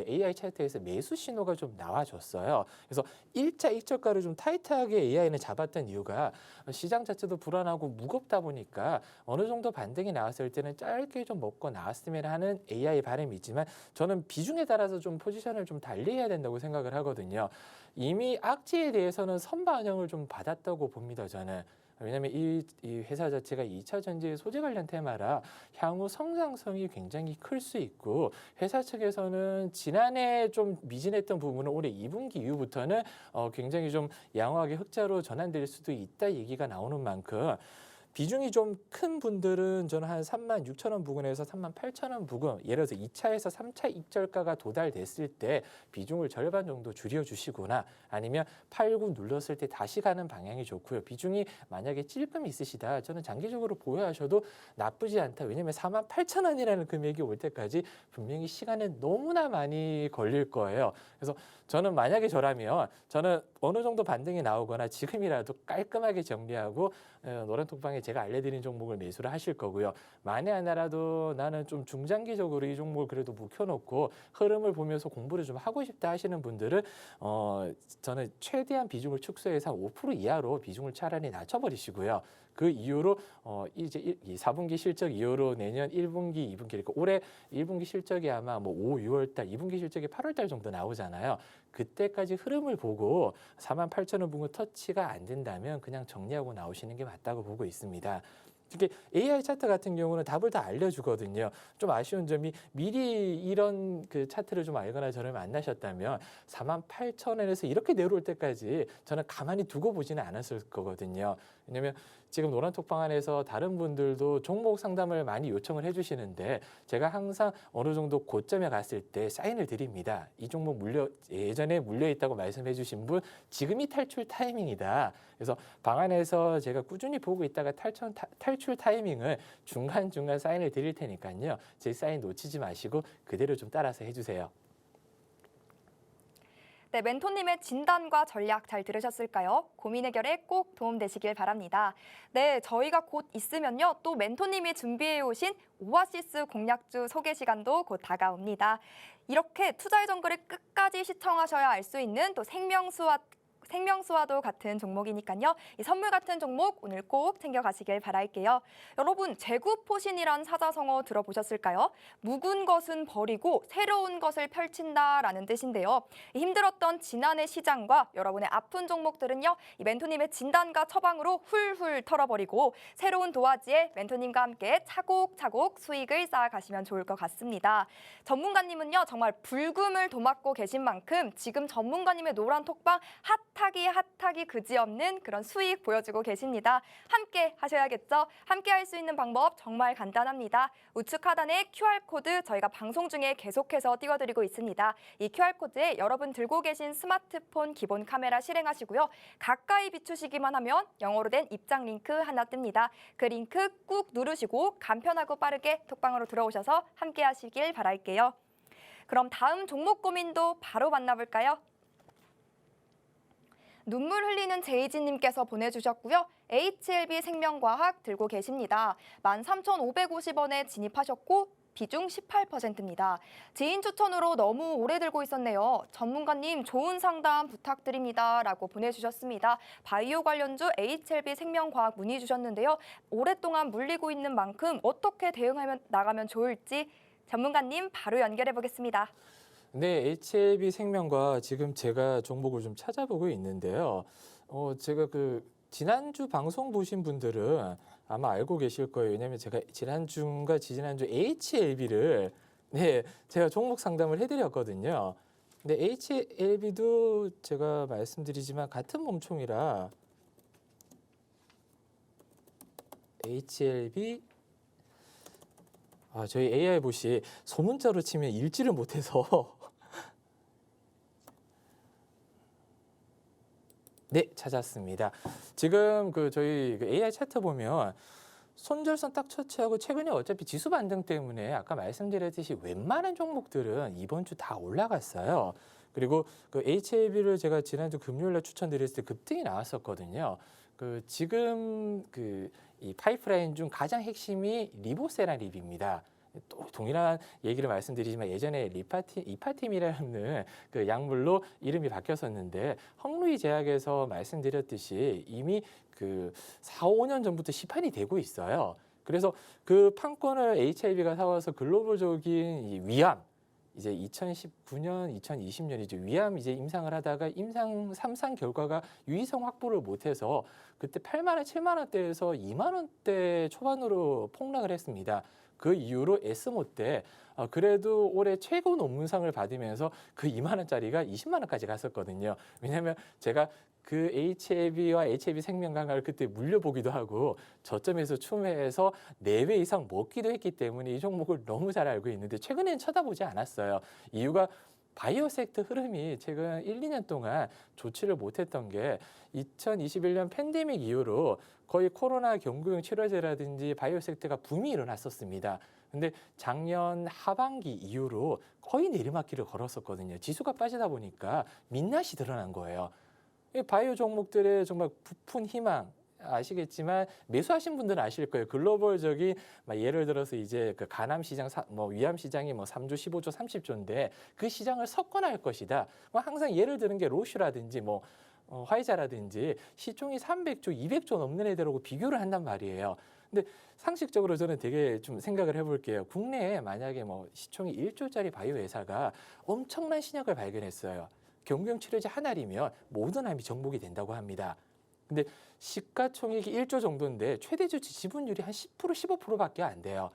AI 차트에서 매수 신호가 좀 나와줬어요. 그래서 1차 익절가를 좀 타이트하게 AI는 잡았던 이유가 시장 자체도 불안하고 무겁다 보니까 어느 정도 반등이 나왔을 때는 짧게 좀 먹고 나왔으면 하는 AI 바람이 있지만 저는 비중에 따라서 좀 포지션을 좀 달리해야 된다고 생각을 하거든요. 이미 악재에 대해서는 선반영을 좀 받았다고 봅니다, 저는. 왜냐하면 이 회사 자체가 2차 전지 소재 관련 테마라 향후 성장성이 굉장히 클 수 있고 회사 측에서는 지난해 좀 미진했던 부분은 올해 2분기 이후부터는 굉장히 좀 양호하게 흑자로 전환될 수도 있다 얘기가 나오는 만큼 비중이 좀 큰 분들은 저는 한 36,000원 부근에서 38,000원 부근 예를 들어서 2차에서 3차 익절가가 도달됐을 때 비중을 절반 정도 줄여주시거나 아니면 팔고 눌렀을 때 다시 가는 방향이 좋고요. 비중이 만약에 찔끔 있으시다. 저는 장기적으로 보유하셔도 나쁘지 않다. 왜냐하면 48,000원이라는 금액이 올 때까지 분명히 시간은 너무나 많이 걸릴 거예요. 그래서 저는 만약에 저라면 저는 어느 정도 반등이 나오거나 지금이라도 깔끔하게 정리하고 노란톡방에 제가 알려드린 종목을 매수를 하실 거고요. 만에 하나라도 나는 좀 중장기적으로 이 종목을 그래도 묵혀놓고 흐름을 보면서 공부를 좀 하고 싶다 하시는 분들은 저는 최대한 비중을 축소해서 5% 이하로 비중을 차라리 낮춰버리시고요. 그 이후로 이제 4분기 실적 이후로 내년 1분기, 2분기 그러니까 올해 1분기 실적이 아마 5, 6월 달, 2분기 실적이 8월 달 정도 나오잖아요. 그때까지 흐름을 보고 48,000원 부근 터치가 안 된다면 그냥 정리하고 나오시는 게 맞다고 보고 있습니다. 특히 AI 차트 같은 경우는 답을 다 알려주거든요. 좀 아쉬운 점이 미리 이런 그 차트를 좀 알거나 저를 만나셨다면 48,000원에서 이렇게 내려올 때까지 저는 가만히 두고 보지는 않았을 거거든요. 왜냐하면 지금 노란톡방 안에서 다른 분들도 종목 상담을 많이 요청을 해주시는데 제가 항상 어느 정도 고점에 갔을 때 사인을 드립니다. 이 종목 예전에 물려있다고 말씀해 주신 분 지금이 탈출 타이밍이다. 그래서 방 안에서 제가 꾸준히 보고 있다가 탈출 타이밍을 중간중간 사인을 드릴 테니까요. 제 사인 놓치지 마시고 그대로 좀 따라서 해주세요. 네, 멘토님의 진단과 전략 잘 들으셨을까요? 고민 해결에 꼭 도움되시길 바랍니다. 네, 저희가 곧 있으면요. 또 멘토님이 준비해 오신 오아시스 공략주 소개 시간도 곧 다가옵니다. 이렇게 투자의 정글을 끝까지 시청하셔야 알 수 있는 또 생명수와도 같은 종목이니까요. 이 선물 같은 종목 오늘 꼭 챙겨가시길 바랄게요. 여러분, 재구포신이란 사자성어 들어보셨을까요? 묵은 것은 버리고 새로운 것을 펼친다라는 뜻인데요. 이 힘들었던 지난해 시장과 여러분의 아픈 종목들은요. 이 멘토님의 진단과 처방으로 훌훌 털어버리고 새로운 도화지에 멘토님과 함께 차곡차곡 수익을 쌓아가시면 좋을 것 같습니다. 전문가님은요. 정말 불금을 도맡고 계신 만큼 지금 전문가님의 노란 톡방 핫하기 그지없는 그런 수익 보여주고 계십니다. 함께 하셔야겠죠? 함께 할 수 있는 방법 정말 간단합니다. 우측 하단에 QR코드 저희가 방송 중에 계속해서 띄워드리고 있습니다. 이 QR코드에 여러분 들고 계신 스마트폰 기본 카메라 실행하시고요. 가까이 비추시기만 하면 영어로 된 입장 링크 하나 뜹니다. 그 링크 꾹 누르시고 간편하고 빠르게 톡방으로 들어오셔서 함께 하시길 바랄게요. 그럼 다음 종목 고민도 바로 만나볼까요? 눈물 흘리는 제이지님께서 보내주셨고요. HLB 생명과학 들고 계십니다. 13,550원에 진입하셨고 비중 18%입니다. 지인 추천으로 너무 오래 들고 있었네요. 전문가님 좋은 상담 부탁드립니다. 라고 보내주셨습니다. 바이오 관련주 HLB 생명과학 문의 주셨는데요. 오랫동안 물리고 있는 만큼 어떻게 대응하면 나가면 좋을지 전문가님 바로 연결해 보겠습니다. 네, HLB 생명과 지금 제가 종목을 좀 찾아보고 있는데요. 제가 지난주 방송 보신 분들은 아마 알고 계실 거예요. 왜냐하면 제가 지난주인가 지지난주 HLB를 제가 종목 상담을 해드렸거든요. 근데 HLB도 제가 말씀드리지만 같은 몸총이라 HLB 저희 AI 봇이 소문자로 치면 읽지를 못해서 네, 찾았습니다. 지금 저희 AI 차트 보면 손절선 딱 처치하고 최근에 어차피 지수 반등 때문에 아까 말씀드렸듯이 웬만한 종목들은 이번 주 다 올라갔어요. 그리고 HLB를 제가 지난주 금요일날 추천드렸을 때 급등이 나왔었거든요. 지금 이 파이프라인 중 가장 핵심이 리보세라립입니다. 또 동일한 얘기를 말씀드리지만 예전에 이파팀이라는 약물로 이름이 바뀌었었는데 헝루이 제약에서 말씀드렸듯이 이미 4, 5년 전부터 시판이 되고 있어요. 그래서 그 판권을 HLB가 사와서 글로벌적인 이 위암 이제 2019년, 2020년이죠. 위암 이제 임상을 하다가 임상 3상 결과가 유의성 확보를 못해서 그때 8만 원, 7만 원대에서 2만 원대 초반으로 폭락을 했습니다. 그 이후로 에스모 때 그래도 올해 최고 논문상을 받으면서 그 2만 원짜리가 20만 원까지 갔었거든요. 왜냐하면 제가 그 HLB와 HLB 생명강화를 그때 물려보기도 하고 저점에서 추매해서 4배 이상 먹기도 했기 때문에 이 종목을 너무 잘 알고 있는데 최근에는 쳐다보지 않았어요. 이유가 바이오 섹터 흐름이 최근 1, 2년 동안 좋지를 못했던 게 2021년 팬데믹 이후로 거의 코로나 경구용 치료제라든지 바이오 섹터가 붐이 일어났었습니다. 근데 작년 하반기 이후로 거의 내리막길을 걸었었거든요. 지수가 빠지다 보니까 민낯이 드러난 거예요. 바이오 종목들의 정말 부푼 희망 아시겠지만 매수하신 분들은 아실 거예요. 글로벌적인 예를 들어서 이제 간암 시장, 위암 시장이 3조, 15조, 30조인데 그 시장을 석권할 것이다. 항상 예를 드는 게 로슈라든지 화이자라든지 시총이 300조, 200조 넘는 애들하고 비교를 한단 말이에요. 근데 상식적으로 저는 되게 좀 생각을 해볼게요. 국내에 만약에 시총이 1조짜리 바이오 회사가 엄청난 신약을 발견했어요. 경구용 치료제 하나이면 모든 암이 정복이 된다고 합니다. 근데 시가총액이 1조 정도인데 최대 주주 지분율이 한 10% 15%밖에 안 돼요.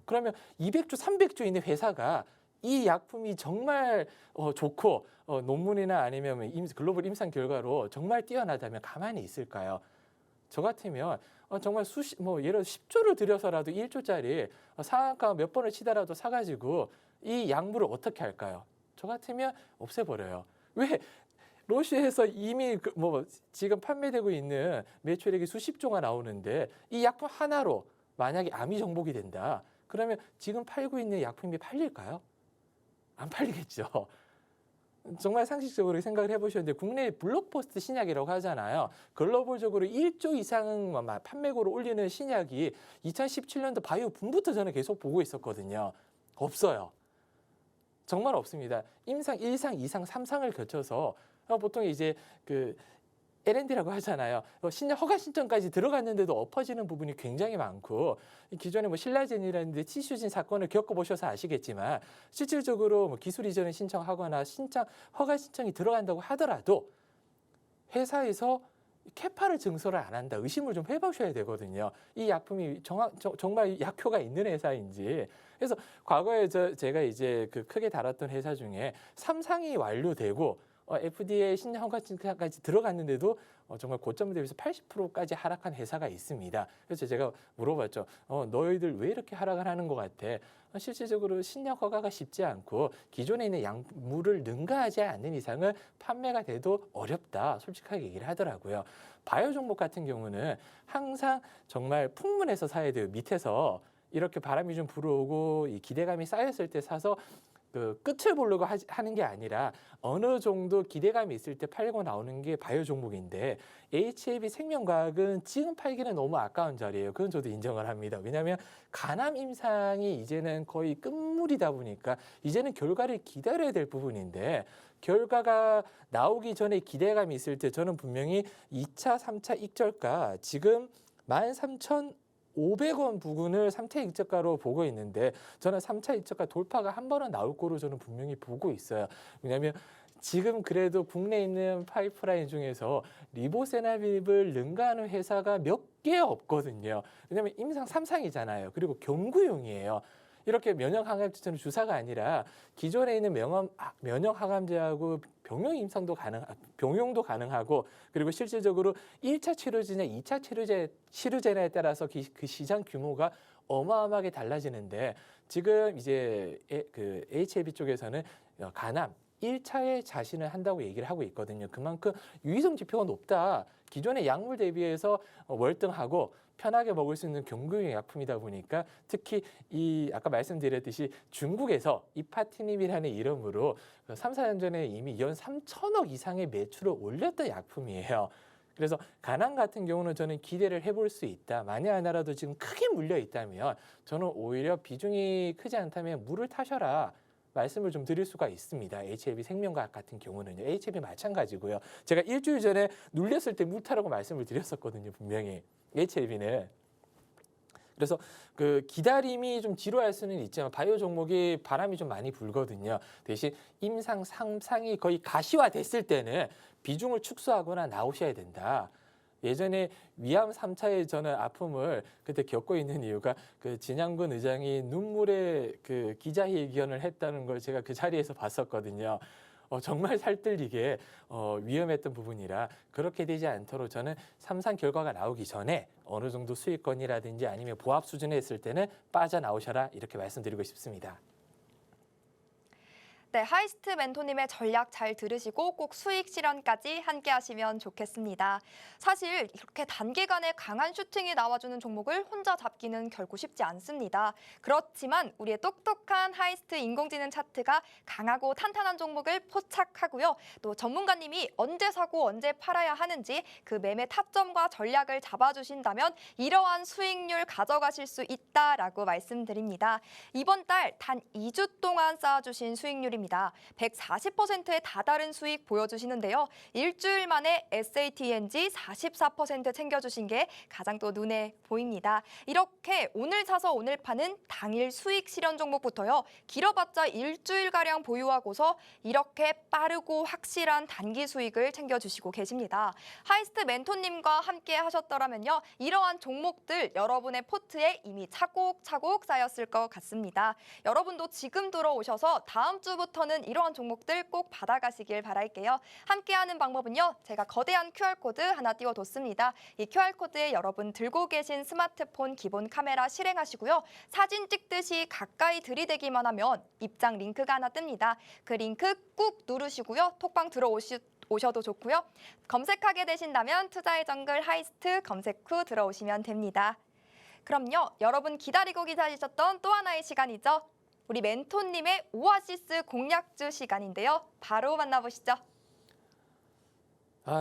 그러면 200조 300조 있는 회사가 이 약품이 정말 좋고 논문이나 아니면 글로벌 임상 결과로 정말 뛰어나다면 가만히 있을까요? 저 같으면 정말 예를 들어 10조를 들여서라도 1조짜리 상한가 몇 번을 치더라도 사가지고 이 약물을 어떻게 할까요? 저 같으면 없애버려요. 왜? 러시아에서 이미 지금 판매되고 있는 매출액이 수십조가 나오는데 이 약품 하나로 만약에 암이 정복이 된다. 그러면 지금 팔고 있는 약품이 팔릴까요? 안 팔리겠죠. 정말 상식적으로 생각을 해보셨는데 국내 블록버스터 신약이라고 하잖아요. 글로벌적으로 1조 이상 판매고를 올리는 신약이 2017년도 바이오 붐부터 저는 계속 보고 있었거든요. 없어요. 정말 없습니다. 임상 1상, 2상, 3상을 거쳐서 보통 이제 그 L&D라고 하잖아요. 신약 허가 신청까지 들어갔는데도 엎어지는 부분이 굉장히 많고 기존에 신라젠이라는 티슈진 사건을 겪어보셔서 아시겠지만 실질적으로 기술 이전을 신청하거나 허가 신청이 들어간다고 하더라도 회사에서 캐파를 증설을 안 한다. 의심을 좀 해보셔야 되거든요. 이 약품이 정말 약효가 있는 회사인지. 그래서 과거에 제가 이제 크게 다뤘던 회사 중에 3상이 완료되고 FDA 신약 허가까지 들어갔는데도 정말 고점 대비해서 80%까지 하락한 회사가 있습니다. 그래서 제가 물어봤죠. 너희들 왜 이렇게 하락을 하는 것 같아? 실질적으로 신약 허가가 쉽지 않고 기존에 있는 약물을 능가하지 않는 이상은 판매가 돼도 어렵다. 솔직하게 얘기를 하더라고요. 바이오 종목 같은 경우는 항상 정말 풍문에서 사야 돼요. 밑에서 이렇게 바람이 좀 불어오고 이 기대감이 쌓였을 때 사서 끝을 보려고 하는 게 아니라 어느 정도 기대감이 있을 때 팔고 나오는 게 바이오 종목인데 HAB 생명과학은 지금 팔기는 너무 아까운 자리예요. 그건 저도 인정을 합니다. 왜냐하면 간암 임상이 이제는 거의 끝물이다 보니까 이제는 결과를 기다려야 될 부분인데 결과가 나오기 전에 기대감이 있을 때 저는 분명히 2차, 3차 익절가 지금 13,500원 부근을 3차 익절가로 보고 있는데 저는 3차 익절가 돌파가 한 번은 나올 거로 저는 분명히 보고 있어요. 왜냐하면 지금 그래도 국내에 있는 파이프라인 중에서 리보세나빌을 능가하는 회사가 몇 개 없거든요. 왜냐하면 임상 3상이잖아요. 그리고 경구용이에요. 이렇게 면역항암제는 주사가 아니라 기존에 있는 면역항암제하고 병용도 가능하고 그리고 실질적으로 1차 치료제냐 2차 치료제냐에 따라서 그 시장 규모가 어마어마하게 달라지는데 지금 이제 그 HAB 쪽에서는 간암 1차에 자신을 한다고 얘기를 하고 있거든요. 그만큼 유의성 지표가 높다. 기존의 약물 대비해서 월등하고 편하게 먹을 수 있는 경구용 약품이다 보니까 특히 이 아까 말씀드렸듯이 중국에서 이파티닙이라는 이름으로 3, 4년 전에 이미 연 3천억 이상의 매출을 올렸던 약품이에요. 그래서 간암 같은 경우는 저는 기대를 해볼 수 있다. 만약 하나라도 지금 크게 물려 있다면 저는 오히려 비중이 크지 않다면 물을 타셔라. 말씀을 좀 드릴 수가 있습니다. HAB 생명과학 같은 경우는요. HAB 마찬가지고요. 제가 일주일 전에 눌렸을 때 물타라고 말씀을 드렸었거든요. 분명히. HAB는. 그래서 그 기다림이 좀 지루할 수는 있지만 바이오 종목이 바람이 좀 많이 불거든요. 대신 임상 3상이 거의 가시화됐을 때는 비중을 축소하거나 나오셔야 된다. 예전에 위암 3차의 저는 아픔을 그때 겪고 있는 이유가 그 진양군 의장이 눈물의 그 기자회견을 했다는 걸 제가 그 자리에서 봤었거든요. 정말 살뜰리게 위험했던 부분이라 그렇게 되지 않도록 저는 3상 결과가 나오기 전에 어느 정도 수익권이라든지 아니면 보합 수준에 있을 때는 빠져나오셔라 이렇게 말씀드리고 싶습니다. 네, 하이스트 멘토님의 전략 잘 들으시고 꼭 수익 실현까지 함께 하시면 좋겠습니다. 사실 이렇게 단기간에 강한 슈팅이 나와주는 종목을 혼자 잡기는 결코 쉽지 않습니다. 그렇지만 우리의 똑똑한 하이스트 인공지능 차트가 강하고 탄탄한 종목을 포착하고요. 또 전문가님이 언제 사고 언제 팔아야 하는지 그 매매 타점과 전략을 잡아주신다면 이러한 수익률 가져가실 수 있다라고 말씀드립니다. 이번 달 단 2주 동안 쌓아주신 수익률이 종목입니다. 140%에 다다른 수익 보여주시는데요. 일주일 만에 SATNG 44% 챙겨주신 게 가장 또 눈에 보입니다. 이렇게 오늘 사서 오늘 파는 당일 수익 실현 종목부터요. 길어봤자 일주일가량 보유하고서 이렇게 빠르고 확실한 단기 수익을 챙겨주시고 계십니다. 하이스트 멘토님과 함께 하셨더라면요. 이러한 종목들 여러분의 포트에 이미 차곡차곡 쌓였을 것 같습니다. 여러분도 지금 들어오셔서 다음 주부터는 이러한 종목들 꼭 받아가시길 바랄게요. 함께하는 방법은요. 제가 거대한 QR코드 하나 띄워뒀습니다. 이 QR코드에 여러분 들고 계신 스마트폰 기본 카메라 실행하시고요. 사진 찍듯이 가까이 들이대기만 하면 입장 링크가 하나 뜹니다. 그 링크 꾹 누르시고요. 톡방 들어오셔도 좋고요. 검색하게 되신다면 투자의 정글 하이스트 검색 후 들어오시면 됩니다. 그럼요. 여러분 기다리고 기다리셨던 또 하나의 시간이죠. 우리 멘토님의 오아시스 공략주 시간인데요. 바로 만나보시죠.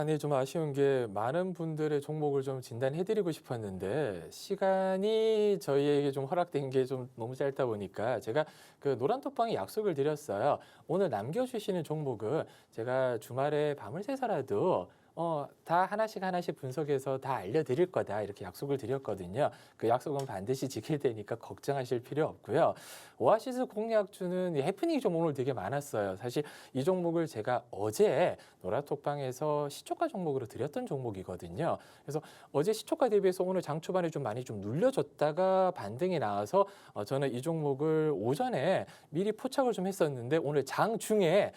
네, 좀 아쉬운 게 많은 분들의 종목을 좀 진단해드리고 싶었는데 시간이 저희에게 좀 허락된 게 좀 너무 짧다 보니까 제가 그 노란톡방에 약속을 드렸어요. 오늘 남겨주시는 종목은 제가 주말에 밤을 새서라도 다 하나씩 분석해서 다 알려드릴 거다 이렇게 약속을 드렸거든요. 그 약속은 반드시 지킬 테니까 걱정하실 필요 없고요. 오아시스 공략주는 해프닝이 좀 오늘 되게 많았어요. 사실 이 종목을 제가 어제 노란톡방에서 시초가 종목으로 드렸던 종목이거든요. 그래서 어제 시초가 대비해서 오늘 장 초반에 좀 많이 좀 눌려줬다가 반등이 나와서 저는 이 종목을 오전에 미리 포착을 좀 했었는데 오늘 장 중에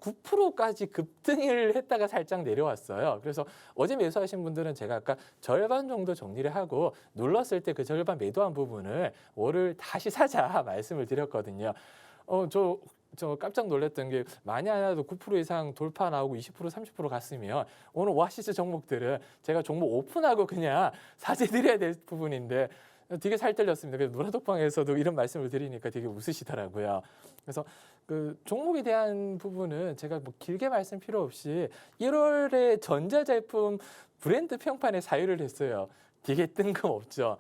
9%까지 급등을 했다가 살짝 내려왔어요. 그래서 어제 매수하신 분들은 제가 아까 절반 정도 정리를 하고 눌렀을 때 그 절반 매도한 부분을 월을 다시 사자 말씀을 드렸거든요. 저 깜짝 놀랐던 게 만에 하나도 9% 이상 돌파 나오고 20% 30% 갔으면 오늘 오아시스 종목들은 제가 종목 오픈하고 그냥 사죄드려야 될 부분인데 되게 살떨렸습니다. 그래서 노라톡방에서도 이런 말씀을 드리니까 되게 웃으시더라고요. 그래서 그 종목에 대한 부분은 제가 뭐 길게 말씀 필요 없이 1월에 전자제품 브랜드 평판에 사유를 했어요. 되게 뜬금없죠.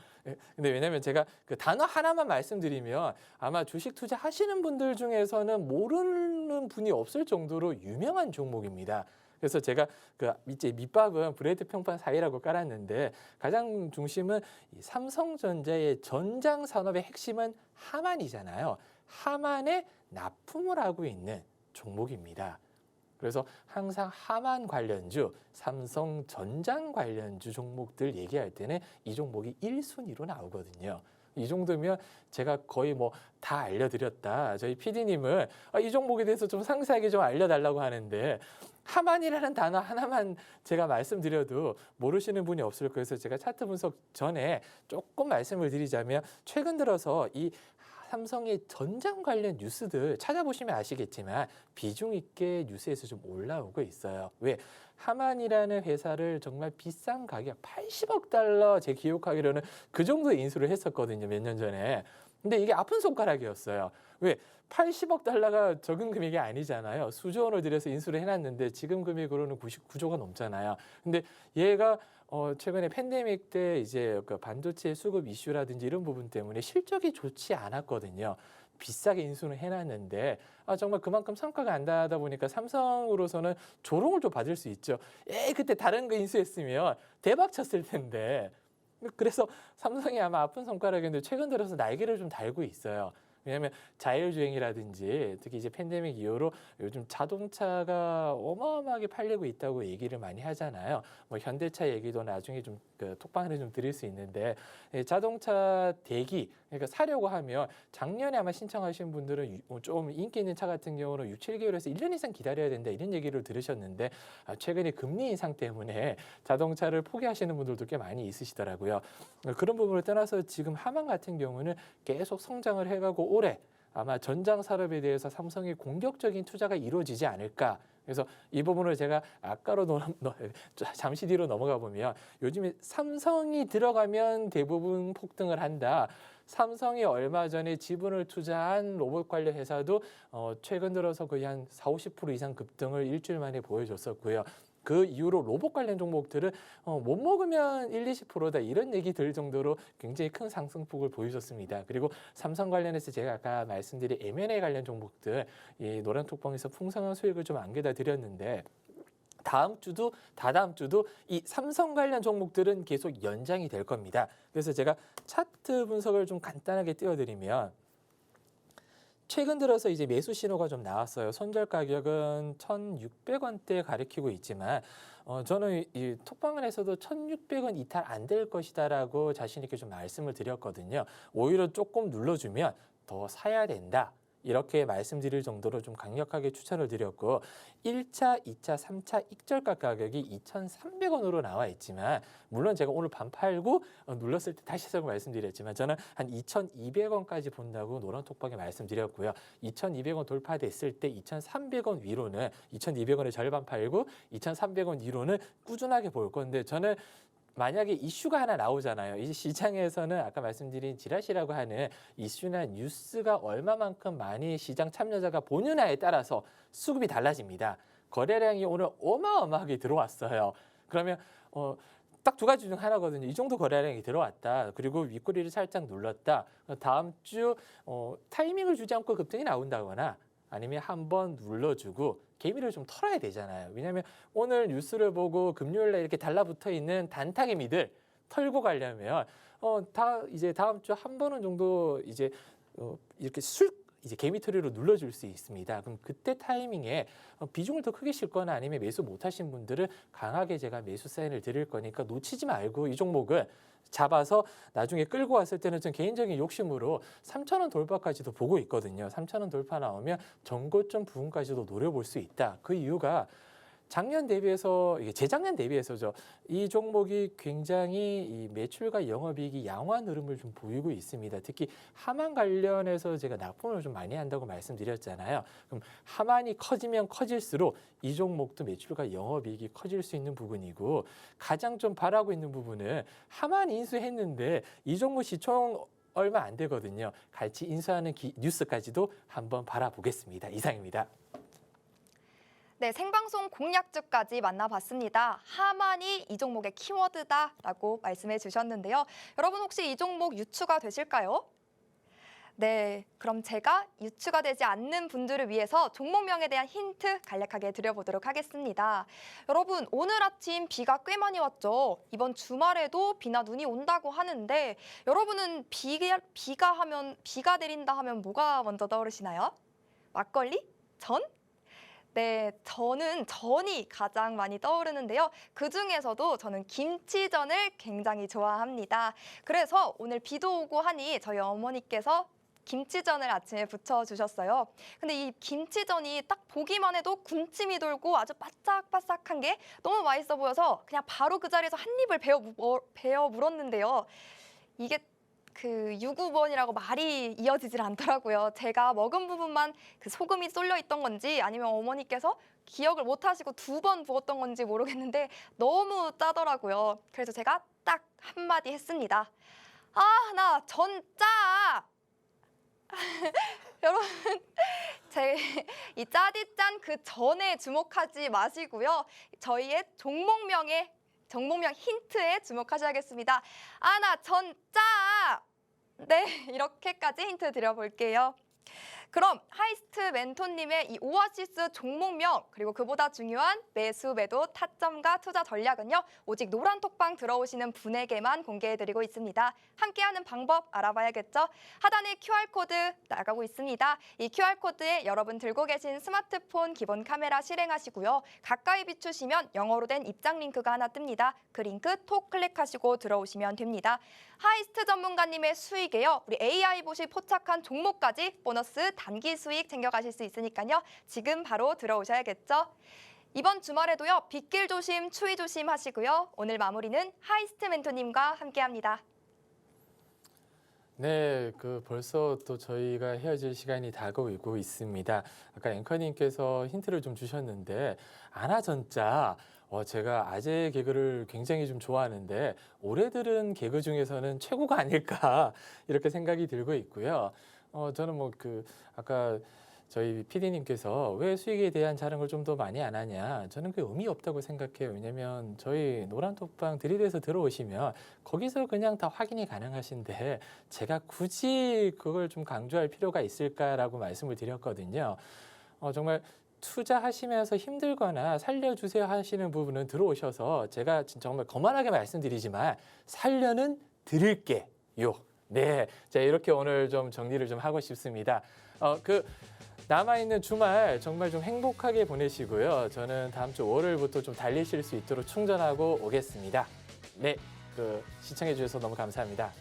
근데 왜냐면 제가 그 단어 하나만 말씀드리면 아마 주식 투자 하시는 분들 중에서는 모르는 분이 없을 정도로 유명한 종목입니다. 그래서 제가 그 이제 밑밥은 브랜드 평판 사이라고 깔았는데 가장 중심은 이 삼성전자의 전장 산업의 핵심은 하만이잖아요. 하만에 납품을 하고 있는 종목입니다. 그래서 항상 하만 관련주, 삼성 전장 관련주 종목들 얘기할 때는 이 종목이 1순위로 나오거든요. 이 정도면 제가 거의 뭐 다 알려드렸다. 저희 PD님은 이 종목에 대해서 좀 상세하게 좀 알려달라고 하는데 하만이라는 단어 하나만 제가 말씀드려도 모르시는 분이 없을 거예요. 그래서 제가 차트 분석 전에 조금 말씀을 드리자면 최근 들어서 이 삼성의 전장 관련 뉴스들 찾아보시면 아시겠지만 비중 있게 뉴스에서 좀 올라오고 있어요. 왜? 하만이라는 회사를 정말 비싼 가격 80억 달러 제 기억하기로는 그 정도에 인수를 했었거든요. 몇 년 전에. 근데 이게 아픈 손가락이었어요. 왜? 80억 달러가 적은 금액이 아니잖아요. 수조 원을 들여서 인수를 해놨는데 지금 금액으로는 99조가 넘잖아요. 근데 얘가 최근에 팬데믹 때 이제 그 반도체 수급 이슈라든지 이런 부분 때문에 실적이 좋지 않았거든요. 비싸게 인수는 해놨는데 정말 그만큼 성과가 안 나다 보니까 삼성으로서는 조롱을 좀 받을 수 있죠. 그때 다른 거 인수했으면 대박 쳤을 텐데. 그래서 삼성이 아마 아픈 손가락인데 최근 들어서 날개를 좀 달고 있어요. 왜냐하면 자율주행이라든지 특히 이제 팬데믹 이후로 요즘 자동차가 어마어마하게 팔리고 있다고 얘기를 많이 하잖아요. 뭐 현대차 얘기도 나중에 좀 그 톡방에 좀 드릴 수 있는데 자동차 대기 그러니까 사려고 하면 작년에 아마 신청하신 분들은 좀 인기 있는 차 같은 경우는 6, 7개월에서 1년 이상 기다려야 된다 이런 얘기를 들으셨는데 최근에 금리 인상 때문에 자동차를 포기하시는 분들도 꽤 많이 있으시더라고요. 그런 부분을 떠나서 지금 하만 같은 경우는 계속 성장을 해가고 올해 아마 전장 산업에 대해서 삼성의 공격적인 투자가 이루어지지 않을까. 그래서 이 부분을 제가 아까로 잠시 뒤로 넘어가 보면 요즘에 삼성이 들어가면 대부분 폭등을 한다. 삼성이 얼마 전에 지분을 투자한 로봇 관련 회사도 최근 들어서 거의 한 40, 50% 이상 급등을 일주일 만에 보여줬었고요. 그 이후로 로봇 관련 종목들은 못 먹으면 1, 20%다 이런 얘기 들 정도로 굉장히 큰 상승폭을 보여줬습니다. 그리고 삼성 관련해서 제가 아까 말씀드린 M&A 관련 종목들 이 노란톡방에서 풍성한 수익을 좀 안겨다 드렸는데 다음 주도 다다음 주도 이 삼성 관련 종목들은 계속 연장이 될 겁니다. 그래서 제가 차트 분석을 좀 간단하게 띄워드리면 최근 들어서 이제 매수 신호가 좀 나왔어요. 손절 가격은 1,600원대 가리키고 있지만 저는 이 톡방에서도 1,600원 이탈 안 될 것이다라고 자신 있게 좀 말씀을 드렸거든요. 오히려 조금 눌러주면 더 사야 된다. 이렇게 말씀드릴 정도로 좀 강력하게 추천을 드렸고 1차, 2차, 3차 익절가 가격이 2,300원으로 나와 있지만 물론 제가 오늘 반 팔고 눌렀을 때 다시 한번 말씀드렸지만 저는 한 2,200원까지 본다고 노란톡방에 말씀드렸고요. 2,200원 돌파됐을 때 2,300원 위로는 2,200원의 절반 팔고 2,300원 위로는 꾸준하게 볼 건데 저는 만약에 이슈가 하나 나오잖아요. 이 시장에서는 아까 말씀드린 지라시라고 하는 이슈나 뉴스가 얼마만큼 많이 시장 참여자가 보느냐에 따라서 수급이 달라집니다. 거래량이 오늘 어마어마하게 들어왔어요. 그러면 딱 두 가지 중 하나거든요. 이 정도 거래량이 들어왔다. 그리고 윗꼬리를 살짝 눌렀다. 다음 주 타이밍을 주지 않고 급등이 나온다거나 아니면 한번 눌러주고 개미를 좀 털어야 되잖아요. 왜냐하면 오늘 뉴스를 보고 금요일날 이렇게 달라붙어 있는 단타 개미들 털고 가려면 이제 다음 주 한 번은 정도 이제 이렇게 이제 개미털이로 눌러줄 수 있습니다. 그럼 그때 타이밍에 비중을 더 크게 싣거나 아니면 매수 못하신 분들은 강하게 제가 매수 사인을 드릴 거니까 놓치지 말고 이 종목을 잡아서 나중에 끌고 왔을 때는 전 개인적인 욕심으로 3,000원 돌파까지도 보고 있거든요. 3,000원 돌파 나오면 전고점 부분까지도 노려볼 수 있다. 그 이유가 작년 대비해서 이게 재작년 대비해서죠. 이 종목이 굉장히 이 매출과 영업이익이 양호한 흐름을 좀 보이고 있습니다. 특히 하만 관련해서 제가 납품을 좀 많이 한다고 말씀드렸잖아요. 그럼 하만이 커지면 커질수록 이 종목도 매출과 영업이익이 커질 수 있는 부분이고 가장 좀 바라고 있는 부분은 하만 인수했는데 이 종목 시총 얼마 안 되거든요. 같이 인수하는 뉴스까지도 한번 바라보겠습니다. 이상입니다. 네, 생방송 공략주까지 만나봤습니다. 하만이 이 종목의 키워드다라고 말씀해 주셨는데요. 여러분 혹시 이 종목 유추가 되실까요? 네, 그럼 제가 유추가 되지 않는 분들을 위해서 종목명에 대한 힌트 간략하게 드려보도록 하겠습니다. 여러분, 오늘 아침 비가 꽤 많이 왔죠? 이번 주말에도 비나 눈이 온다고 하는데 여러분은 비가 내린다 하면 뭐가 먼저 떠오르시나요? 막걸리? 전? 네, 저는 전이 가장 많이 떠오르는데요. 그중에서도 저는 김치전을 굉장히 좋아합니다. 그래서 오늘 비도 오고 하니 저희 어머니께서 김치전을 아침에 부쳐주셨어요. 근데 이 김치전이 딱 보기만 해도 군침이 돌고 아주 바싹바싹한 게 너무 맛있어 보여서 그냥 바로 그 자리에서 한 입을 베어 물었는데요. 이게 그 유구번이라고 말이 이어지질 않더라고요. 제가 먹은 부분만 그 소금이 쏠려 있던 건지 아니면 어머니께서 기억을 못 하시고 2번 부었던 건지 모르겠는데 너무 짜더라고요. 그래서 제가 딱 한마디 했습니다. 아, 나 전 짜! 여러분, 이 짜디짠 그 전에 주목하지 마시고요. 저희의 종목명 힌트에 주목하셔야겠습니다. 아, 나 전 짜! 네, 이렇게까지 힌트 드려볼게요. 그럼 하이스트 멘토님의 이 오아시스 종목명 그리고 그보다 중요한 매수, 매도, 타점과 투자 전략은요. 오직 노란톡방 들어오시는 분에게만 공개해드리고 있습니다. 함께하는 방법 알아봐야겠죠? 하단에 QR코드 나가고 있습니다. 이 QR코드에 여러분 들고 계신 스마트폰 기본 카메라 실행하시고요. 가까이 비추시면 영어로 된 입장 링크가 하나 뜹니다. 그 링크 톡 클릭하시고 들어오시면 됩니다. 하이스트 전문가님의 수익에요. 우리 AI봇이 포착한 종목까지 보너스 단기 수익 챙겨가실 수 있으니까요. 지금 바로 들어오셔야겠죠. 이번 주말에도요. 빗길 조심, 추위 조심 하시고요. 오늘 마무리는 하이스트 멘토님과 함께합니다. 네, 벌써 또 저희가 헤어질 시간이 다가오고 있습니다. 아까 앵커님께서 힌트를 좀 주셨는데 아나전자 제가 아재 개그를 굉장히 좀 좋아하는데 올해 들은 개그 중에서는 최고가 아닐까 이렇게 생각이 들고 있고요. 저는 아까 저희 PD님께서 왜 수익에 대한 자랑을 좀 더 많이 안 하냐? 저는 그 의미 없다고 생각해요. 왜냐면 저희 노란톡방 들이대서 들어오시면 거기서 그냥 다 확인이 가능하신데 제가 굳이 그걸 좀 강조할 필요가 있을까라고 말씀을 드렸거든요. 정말 투자하시면서 힘들거나 살려주세요 하시는 부분은 들어오셔서 제가 정말 거만하게 말씀드리지만 살려는 드릴게요. 네, 자 이렇게 오늘 좀 정리를 좀 하고 싶습니다. 남아있는 주말 정말 좀 행복하게 보내시고요. 저는 다음 주 월요일부터 좀 달리실 수 있도록 충전하고 오겠습니다. 네, 시청해 주셔서 너무 감사합니다.